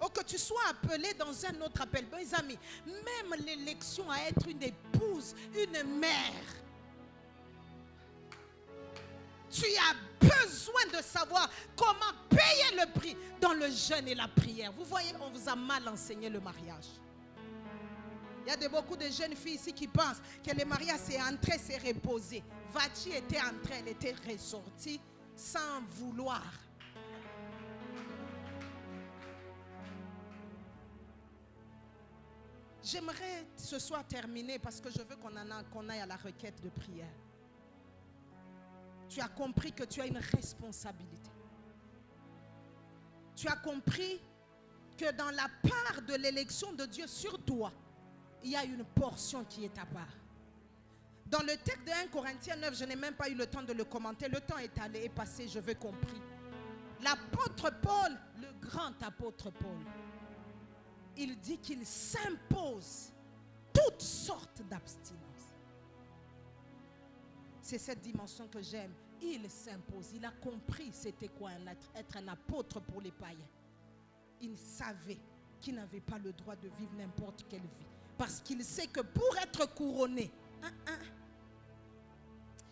ou que tu sois appelé dans un autre appel. Mes amis, même l'élection à être une épouse, une mère, tu as besoin de savoir comment payer le prix dans le jeûne et la prière. Vous voyez, on vous a mal enseigné le mariage. Il y a beaucoup de jeunes filles ici qui pensent que le mariage c'est entrer, c'est reposer. Vachi était entrée, elle était ressortie sans vouloir. J'aimerais ce soir terminer parce que je veux qu'on aille à la requête de prière. Tu as compris que tu as une responsabilité. Tu as compris que dans la part de l'élection de Dieu sur toi, il y a une portion qui est à part. Dans le texte de 1 Corinthiens 9, je n'ai même pas eu le temps de le commenter. Le temps est allé et passé, je veux compris. L'apôtre Paul, le grand apôtre Paul, il dit qu'il s'impose toutes sortes d'abstinence. C'est cette dimension que j'aime. Il s'impose. Il a compris c'était quoi être un apôtre pour les païens. Il savait qu'il n'avait pas le droit de vivre n'importe quelle vie. Parce qu'il sait que pour être couronné,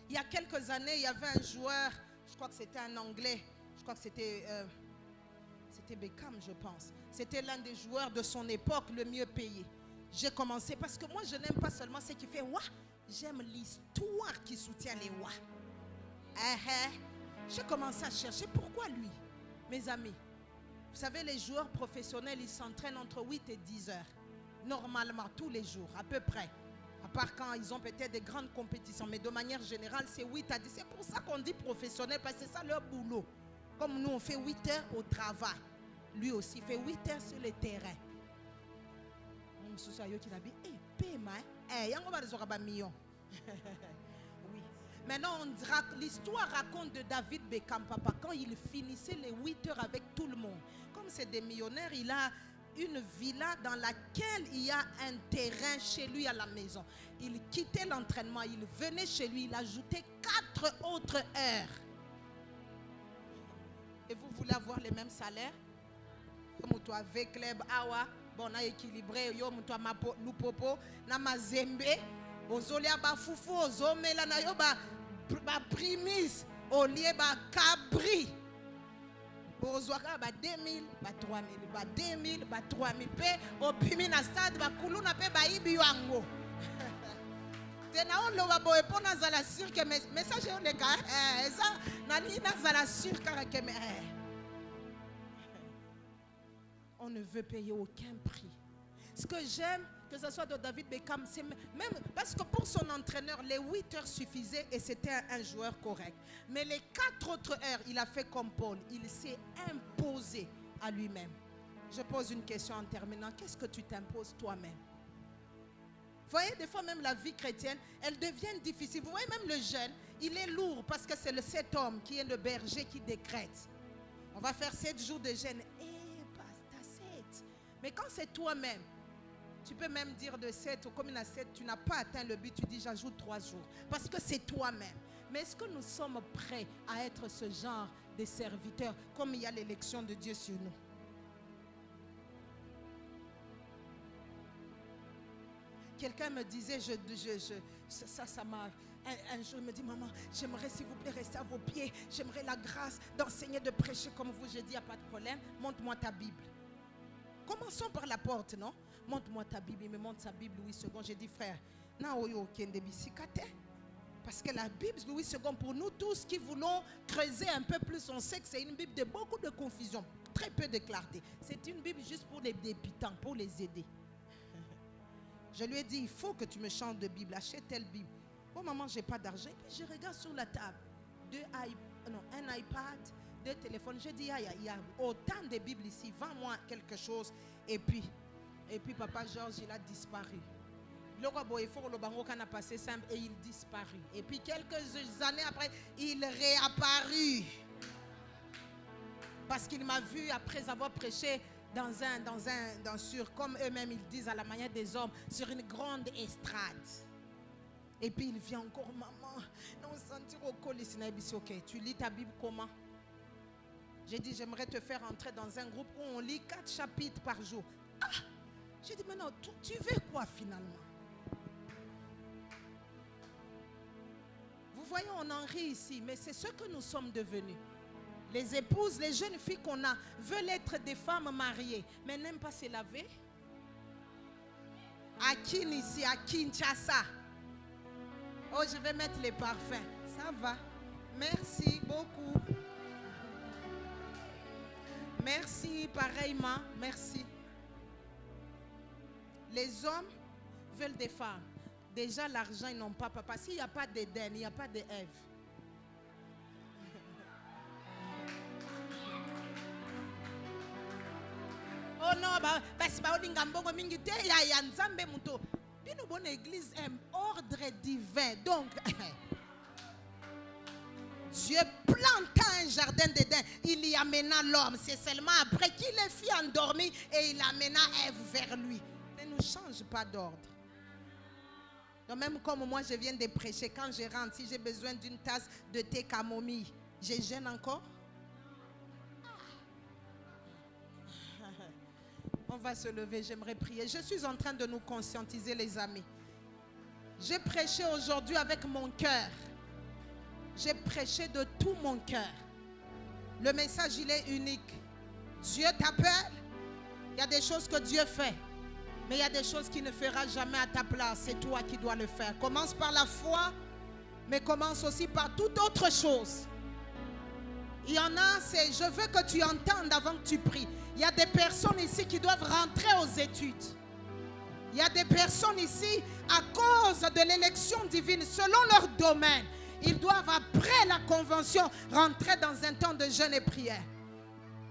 il y a quelques années, il y avait un joueur, je crois que c'était un Anglais, je crois que c'était Beckham, je pense. C'était l'un des joueurs de son époque le mieux payé. J'ai commencé parce que moi je n'aime pas seulement ce qui fait ouah, j'aime l'histoire qui soutient les ouah. J'ai commencé à chercher pourquoi lui. Mes amis, vous savez, les joueurs professionnels, ils s'entraînent entre 8 et 10 heures. Normalement, tous les jours, à peu près. À part quand ils ont peut-être des grandes compétitions. Mais de manière générale, c'est 8 à 10. C'est pour ça qu'on dit professionnel, parce que c'est ça leur boulot. Comme nous, on fait 8 heures au travail. Lui aussi fait 8 heures sur le terrain. Oui. Maintenant, l'histoire raconte de David Beckham, papa, quand il finissait les 8 heures avec tout le monde. Comme c'est des millionnaires, il a une villa dans laquelle il y a un terrain chez lui à la maison. Il quittait l'entraînement, il venait chez lui, il ajoutait 4 autres heures. Et vous voulez avoir les mêmes salaires? Comme toi avec club awa, bon na équilibré, yo mutwa lupopo, na mazembe, ozolia ba fufu, ozomela na yo ba primis, olie ba cabri. Bozwaka ba 2000, ba 3000, ba 2000, ba 3000 pe opimi na stade ba kuluna pe ba ibi wango. Tena on lo ba boye pona za la cirque message on est ka ça na ni na za la cirque que on ne veut payer aucun prix. Ce que j'aime, que ce soit de David Beckham, c'est même parce que pour son entraîneur, les 8 heures suffisaient et c'était un joueur correct. Mais les 4 autres heures, il a fait comme Paul. Il s'est imposé à lui-même. Je pose une question en terminant. Qu'est-ce que tu t'imposes toi-même? Vous voyez, des fois même la vie chrétienne, elle devient difficile. Vous voyez, même le jeûne, il est lourd parce que c'est cet homme qui est le berger qui décrète. On va faire 7 jours de jeûne. Mais quand c'est toi-même, tu peux même dire de 7 ou comme il a 7, tu n'as pas atteint le but, tu dis j'ajoute 3 jours. Parce que c'est toi-même. Mais est-ce que nous sommes prêts à être ce genre de serviteurs comme il y a l'élection de Dieu sur nous? Quelqu'un me disait, ça m'a... Un jour, il me dit, maman, j'aimerais s'il vous plaît rester à vos pieds. J'aimerais la grâce d'enseigner, de prêcher comme vous. J'ai dit, il n'y a pas de problème, montre-moi ta Bible. Commençons par la porte, non? Montre-moi ta Bible. Il me montre sa Bible, Louis II. J'ai dit, frère, parce que la Bible, Louis II, pour nous tous qui voulons creuser un peu plus, on sait que c'est une Bible de beaucoup de confusion, très peu de clarté. C'est une Bible juste pour les débutants, pour les aider. Je lui ai dit, il faut que tu me changes de Bible, achète telle Bible. Oh maman, j'ai pas d'argent. Et puis je regarde sur la table, un iPad, 2 téléphones. Je dis, il y a autant de Bibles ici. Vends-moi quelque chose. Et puis Papa Georges, il a disparu. Le roi Boéfor, le bango a passé simple et il disparut. Et puis quelques années après, il réapparut. Parce qu'il m'a vu après avoir prêché sur, comme eux-mêmes ils disent à la manière des hommes, sur une grande estrade. Et puis il vient encore, maman, on sentir au col ici, ok, tu lis ta Bible comment? J'ai dit, j'aimerais te faire entrer dans un groupe où on lit 4 chapitres par jour. Ah! J'ai dit, mais non, tu veux quoi finalement? Vous voyez, on en rit ici, mais c'est ce que nous sommes devenus. Les épouses, les jeunes filles qu'on a veulent être des femmes mariées, mais n'aiment pas se laver. À Kin ici, à Kinshasa. Oh, je vais mettre les parfums. Ça va. Merci beaucoup. Merci, pareillement. Merci. Les hommes veulent des femmes. Déjà, l'argent, ils n'ont pas. Papa, s'il n'y a pas d'Éden, il n'y a pas d'Ève. Oh non, c'est pas une bonne église, un ordre divin. Donc, Dieu planta un jardin d'Éden. Il y amena l'homme. C'est seulement après qu'il les fit endormir et il amena Ève vers lui. Ne nous change pas d'ordre. Donc même comme moi je viens de prêcher, quand je rentre, si j'ai besoin d'une tasse de thé camomille, je gêne encore? On va se lever, j'aimerais prier. Je suis en train de nous conscientiser, les amis. J'ai prêché aujourd'hui avec mon cœur. J'ai prêché de tout mon cœur. Le message, il est unique. Dieu t'appelle. Il y a des choses que Dieu fait. Mais il y a des choses qu'il ne fera jamais à ta place. C'est toi qui dois le faire. Commence par la foi, mais commence aussi par toute autre chose. Il y en a, c'est je veux que tu entendes avant que tu pries. Il y a des personnes ici qui doivent rentrer aux études. Il y a des personnes ici, à cause de l'élection divine, selon leur domaine, ils doivent, après la convention, rentrer dans un temps de jeûne et prière.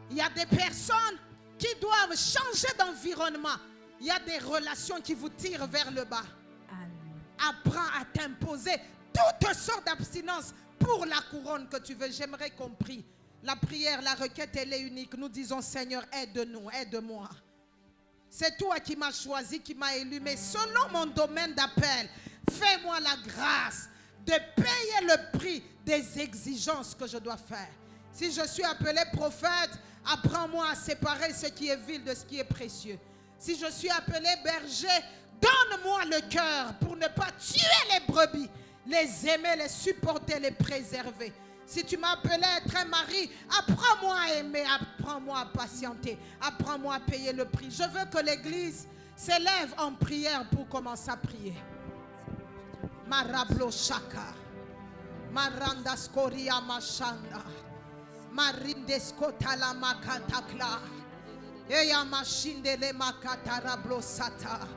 Il y a des personnes qui doivent changer d'environnement. Il y a des relations qui vous tirent vers le bas. Apprends à t'imposer toutes sortes d'abstinences pour la couronne que tu veux. J'aimerais qu'on prie. La prière, la requête, elle est unique. Nous disons, Seigneur, aide-nous, aide-moi. C'est toi qui m'as choisi, qui m'as élu. Mais selon mon domaine d'appel, fais-moi la grâce de payer le prix des exigences que je dois faire. Si je suis appelé prophète, apprends-moi à séparer ce qui est vil de ce qui est précieux. Si je suis appelé berger, donne-moi le cœur pour ne pas tuer les brebis, les aimer, les supporter, les préserver. Si tu m'as appelé à être un mari, apprends-moi à aimer, apprends-moi à patienter, apprends-moi à payer le prix. Je veux que l'église s'élève en prière pour commencer à prier. Marablo Shaka, Maranda Skoria Mashanda, Marindeskota la Makatakla, Eya Mashinde le Makatarablo Sata,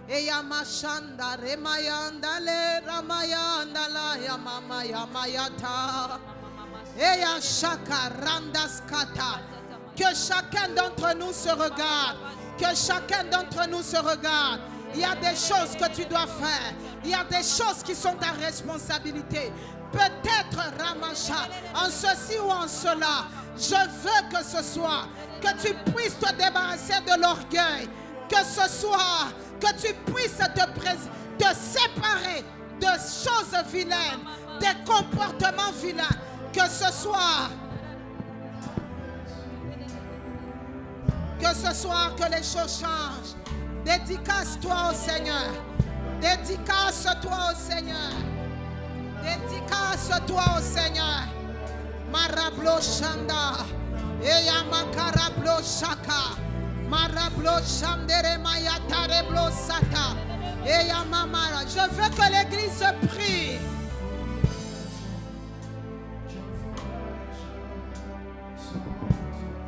Eya Mashanda Remayanda le Ramayanda la Yamama Yamayata, Eya Shaka Randaskata. Que chacun d'entre nous se regarde, que chacun d'entre nous se regarde. Il y a des choses que tu dois faire. Il y a des choses qui sont ta responsabilité. Peut-être, Ramacha, en ceci ou en cela, je veux que ce soit, que tu puisses te débarrasser de l'orgueil. Que ce soit, que tu puisses te séparer de choses vilaines, des comportements vilains. Que ce soit que les choses changent. Dédicace-toi au Seigneur. Dédicace-toi au Seigneur. Dédicace-toi au Seigneur. Marablo Shanda. Eya makarablo shaka. Marablo Shandere Mayatareblo Sata. Eya mamara. Je veux que l'église prie.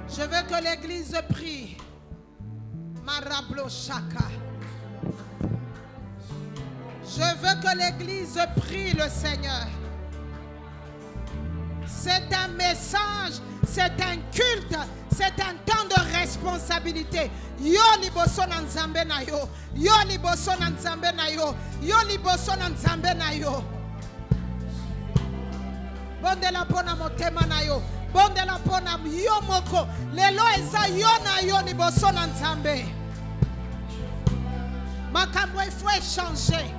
Je veux que l'église prie. Marablo Shaka. Je veux que l'église prie le Seigneur. C'est un message, c'est un culte, c'est un temps de responsabilité. Yo liboso na nzambe na yo. Yo liboso na nzambe na yo. Yo liboso na nzambe na yo. Bondela pona motema na yo. Bondela pona yo moko. Lelo eza yo na yo liboso na nzambe. Makambo il faut échanger.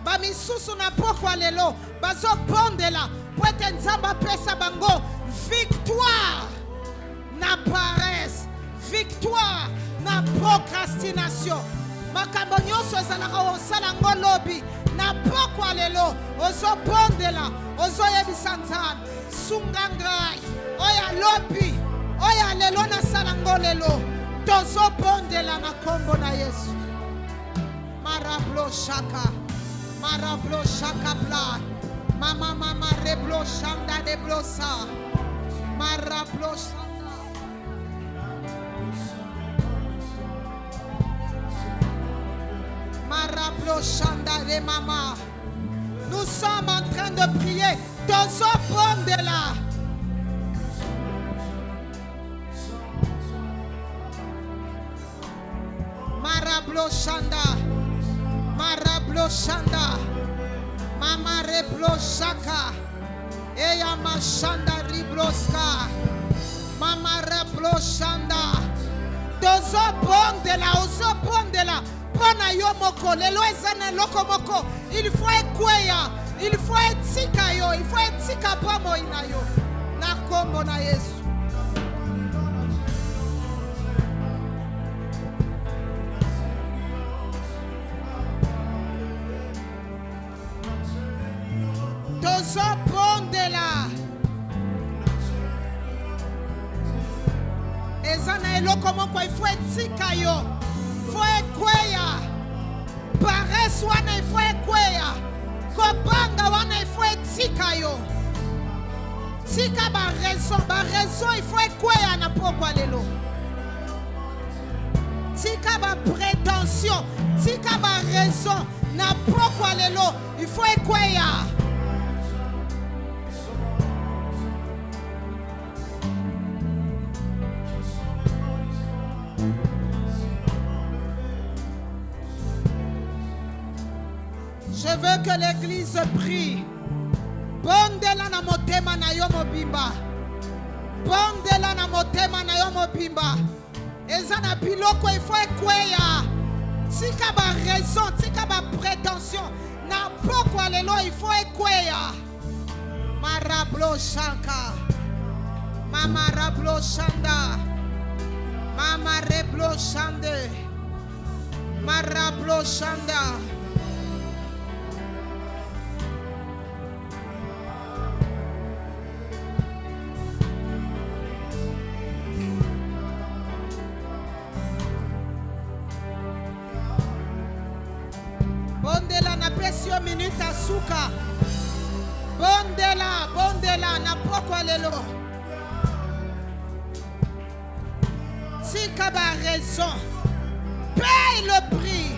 Bamisusu na pokwa lelo. Bazo bondela. Pwete nzamba pesa bango. Victoire na paresse. Victoire na procrastination. Makambo nyonso ezalaka osala ngo lobi. Na pokwa lelo. Ozo bondela. Ozo yebisa nzambe. Sunga ngai. Oya lobi. Oya lelo na sala ngo lelo. Tozo bondela na kombo na Yesu. Marablo shaka. Marablo shaka pla. Mama reblo shanda de blosa. Marablo shaka. Marablo shanda de mama. Nous sommes en train de prier. Tozo bondela. Marablo shanda. Marablo shanda. Mama reblo shaka. Eya mashanda ribloska. Mama reblo shanda. Tozo bondela. Ozo bondela. Pona yo moko. Lelo ezana loko moko. Il faut ekweya. Il faut etika yo. Il faut etika bomo ina yo. Na kombo na Yesu. Tozo bondela. Ezana eloko moko. Il faut etika yo. Il faut ekweya. Paresse wana il faut ekweya. Kobanga wana il faut etika yo. Tika ba raison il faut ekweya na pokwa lelo. Tika ba prétention, tika ba raison na pokwa lelo, il faut ekweya. Je veux que l'église prie. Bondela na motema na yo mobimba. Bondela na motema na yo mobimba. Eza na biloko il faut ekweya. Tika ba raison, tika ba prétention. Na pokwa lelo il faut ekweya. Marablo shaka. Mama rablo shanda. Mama reblo shande. Marablo shanda. Bondela na pesio minute asuka. Bondela na pokwa lelo. Tika ba raison. Paye le prix.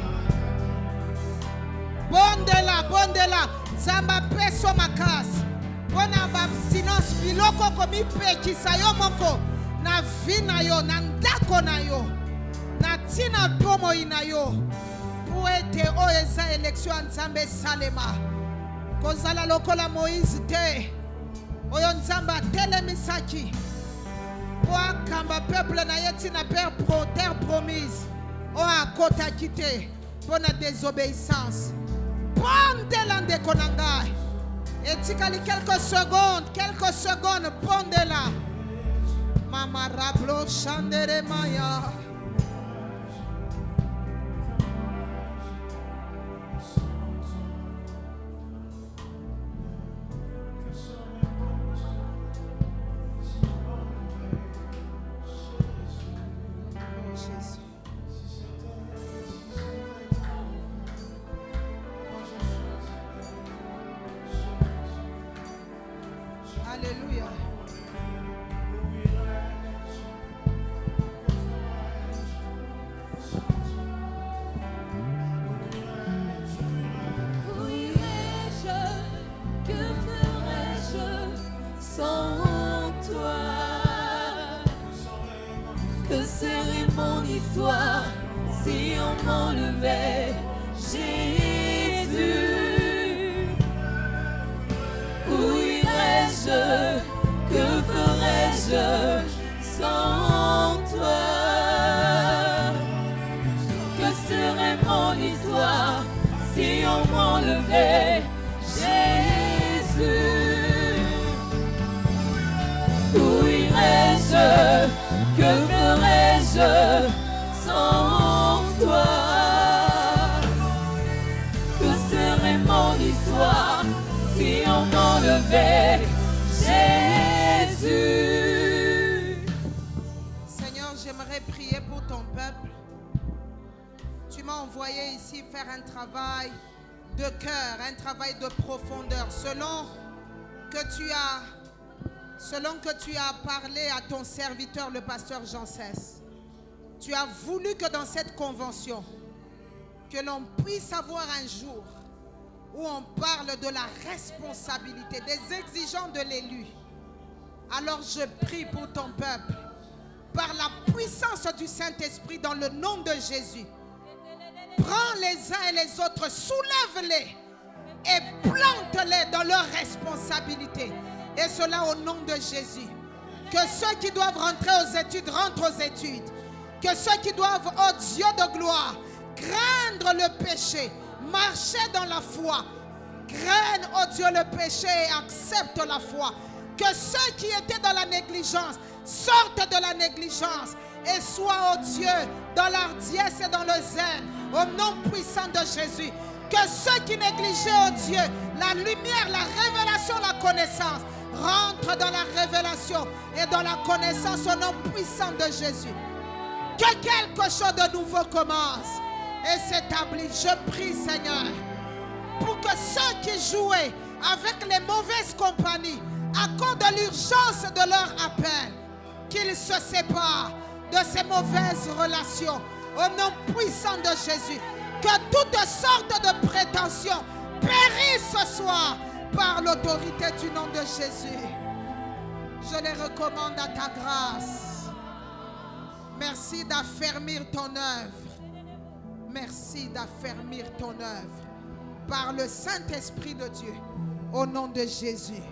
Bondela. Zamba peso makasi. Bona ba silence biloko komi pekisa yo moko. Na vina yo, na ndako na yo. Na tina tomo ina yo. Puete oeza election nzambe salema. Kozala lokola Moïse te. Oyo nzamba telemisaki. Kamba peuple na yeti na terre promise. O akota kite. Pona désobéissance. Pondela ndekonanga. Etikali quelques secondes. Pondela. Mama rablo chandere maya. Alléluia. mon histoire si on m'enlevait Jésus? Où irais-je? Que ferais-je sans toi? Que serait mon histoire si on m'enlevait Jésus? Où irais-je? Que ferais-je sans toi? Que serait mon histoire si on m'enlevait Jésus? Seigneur, j'aimerais prier pour ton peuple. Tu m'as envoyé ici faire un travail de cœur, un travail de profondeur, selon que tu as parlé à ton serviteur, le pasteur Jean Cesse. Tu as voulu que dans cette convention, que l'on puisse avoir un jour où on parle de la responsabilité, des exigences de l'élu. Alors je prie pour ton peuple, par la puissance du Saint-Esprit, dans le nom de Jésus. Prends les uns et les autres, soulève-les et plante-les dans leurs responsabilités. Et cela au nom de Jésus. Que ceux qui doivent rentrer aux études rentrent aux études. Que ceux qui doivent, oh Dieu de gloire, craindre le péché, marcher dans la foi, craignent, oh Dieu, le péché et acceptent la foi. Que ceux qui étaient dans la négligence sortent de la négligence et soient, oh Dieu, dans l'ardiesse et dans le zèle, au nom puissant de Jésus. Que ceux qui négligeaient, oh Dieu, la lumière, la révélation, la connaissance, rentrent dans la révélation et dans la connaissance au nom puissant de Jésus. Que quelque chose de nouveau commence et s'établisse. Je prie, Seigneur, pour que ceux qui jouaient avec les mauvaises compagnies, à cause de l'urgence de leur appel, qu'ils se séparent de ces mauvaises relations au nom puissant de Jésus. Que toutes sortes de prétentions périssent ce soir par l'autorité du nom de Jésus. Je les recommande à ta grâce. Merci d'affermir ton œuvre. Merci d'affermir ton œuvre par le Saint-Esprit de Dieu. Au nom de Jésus.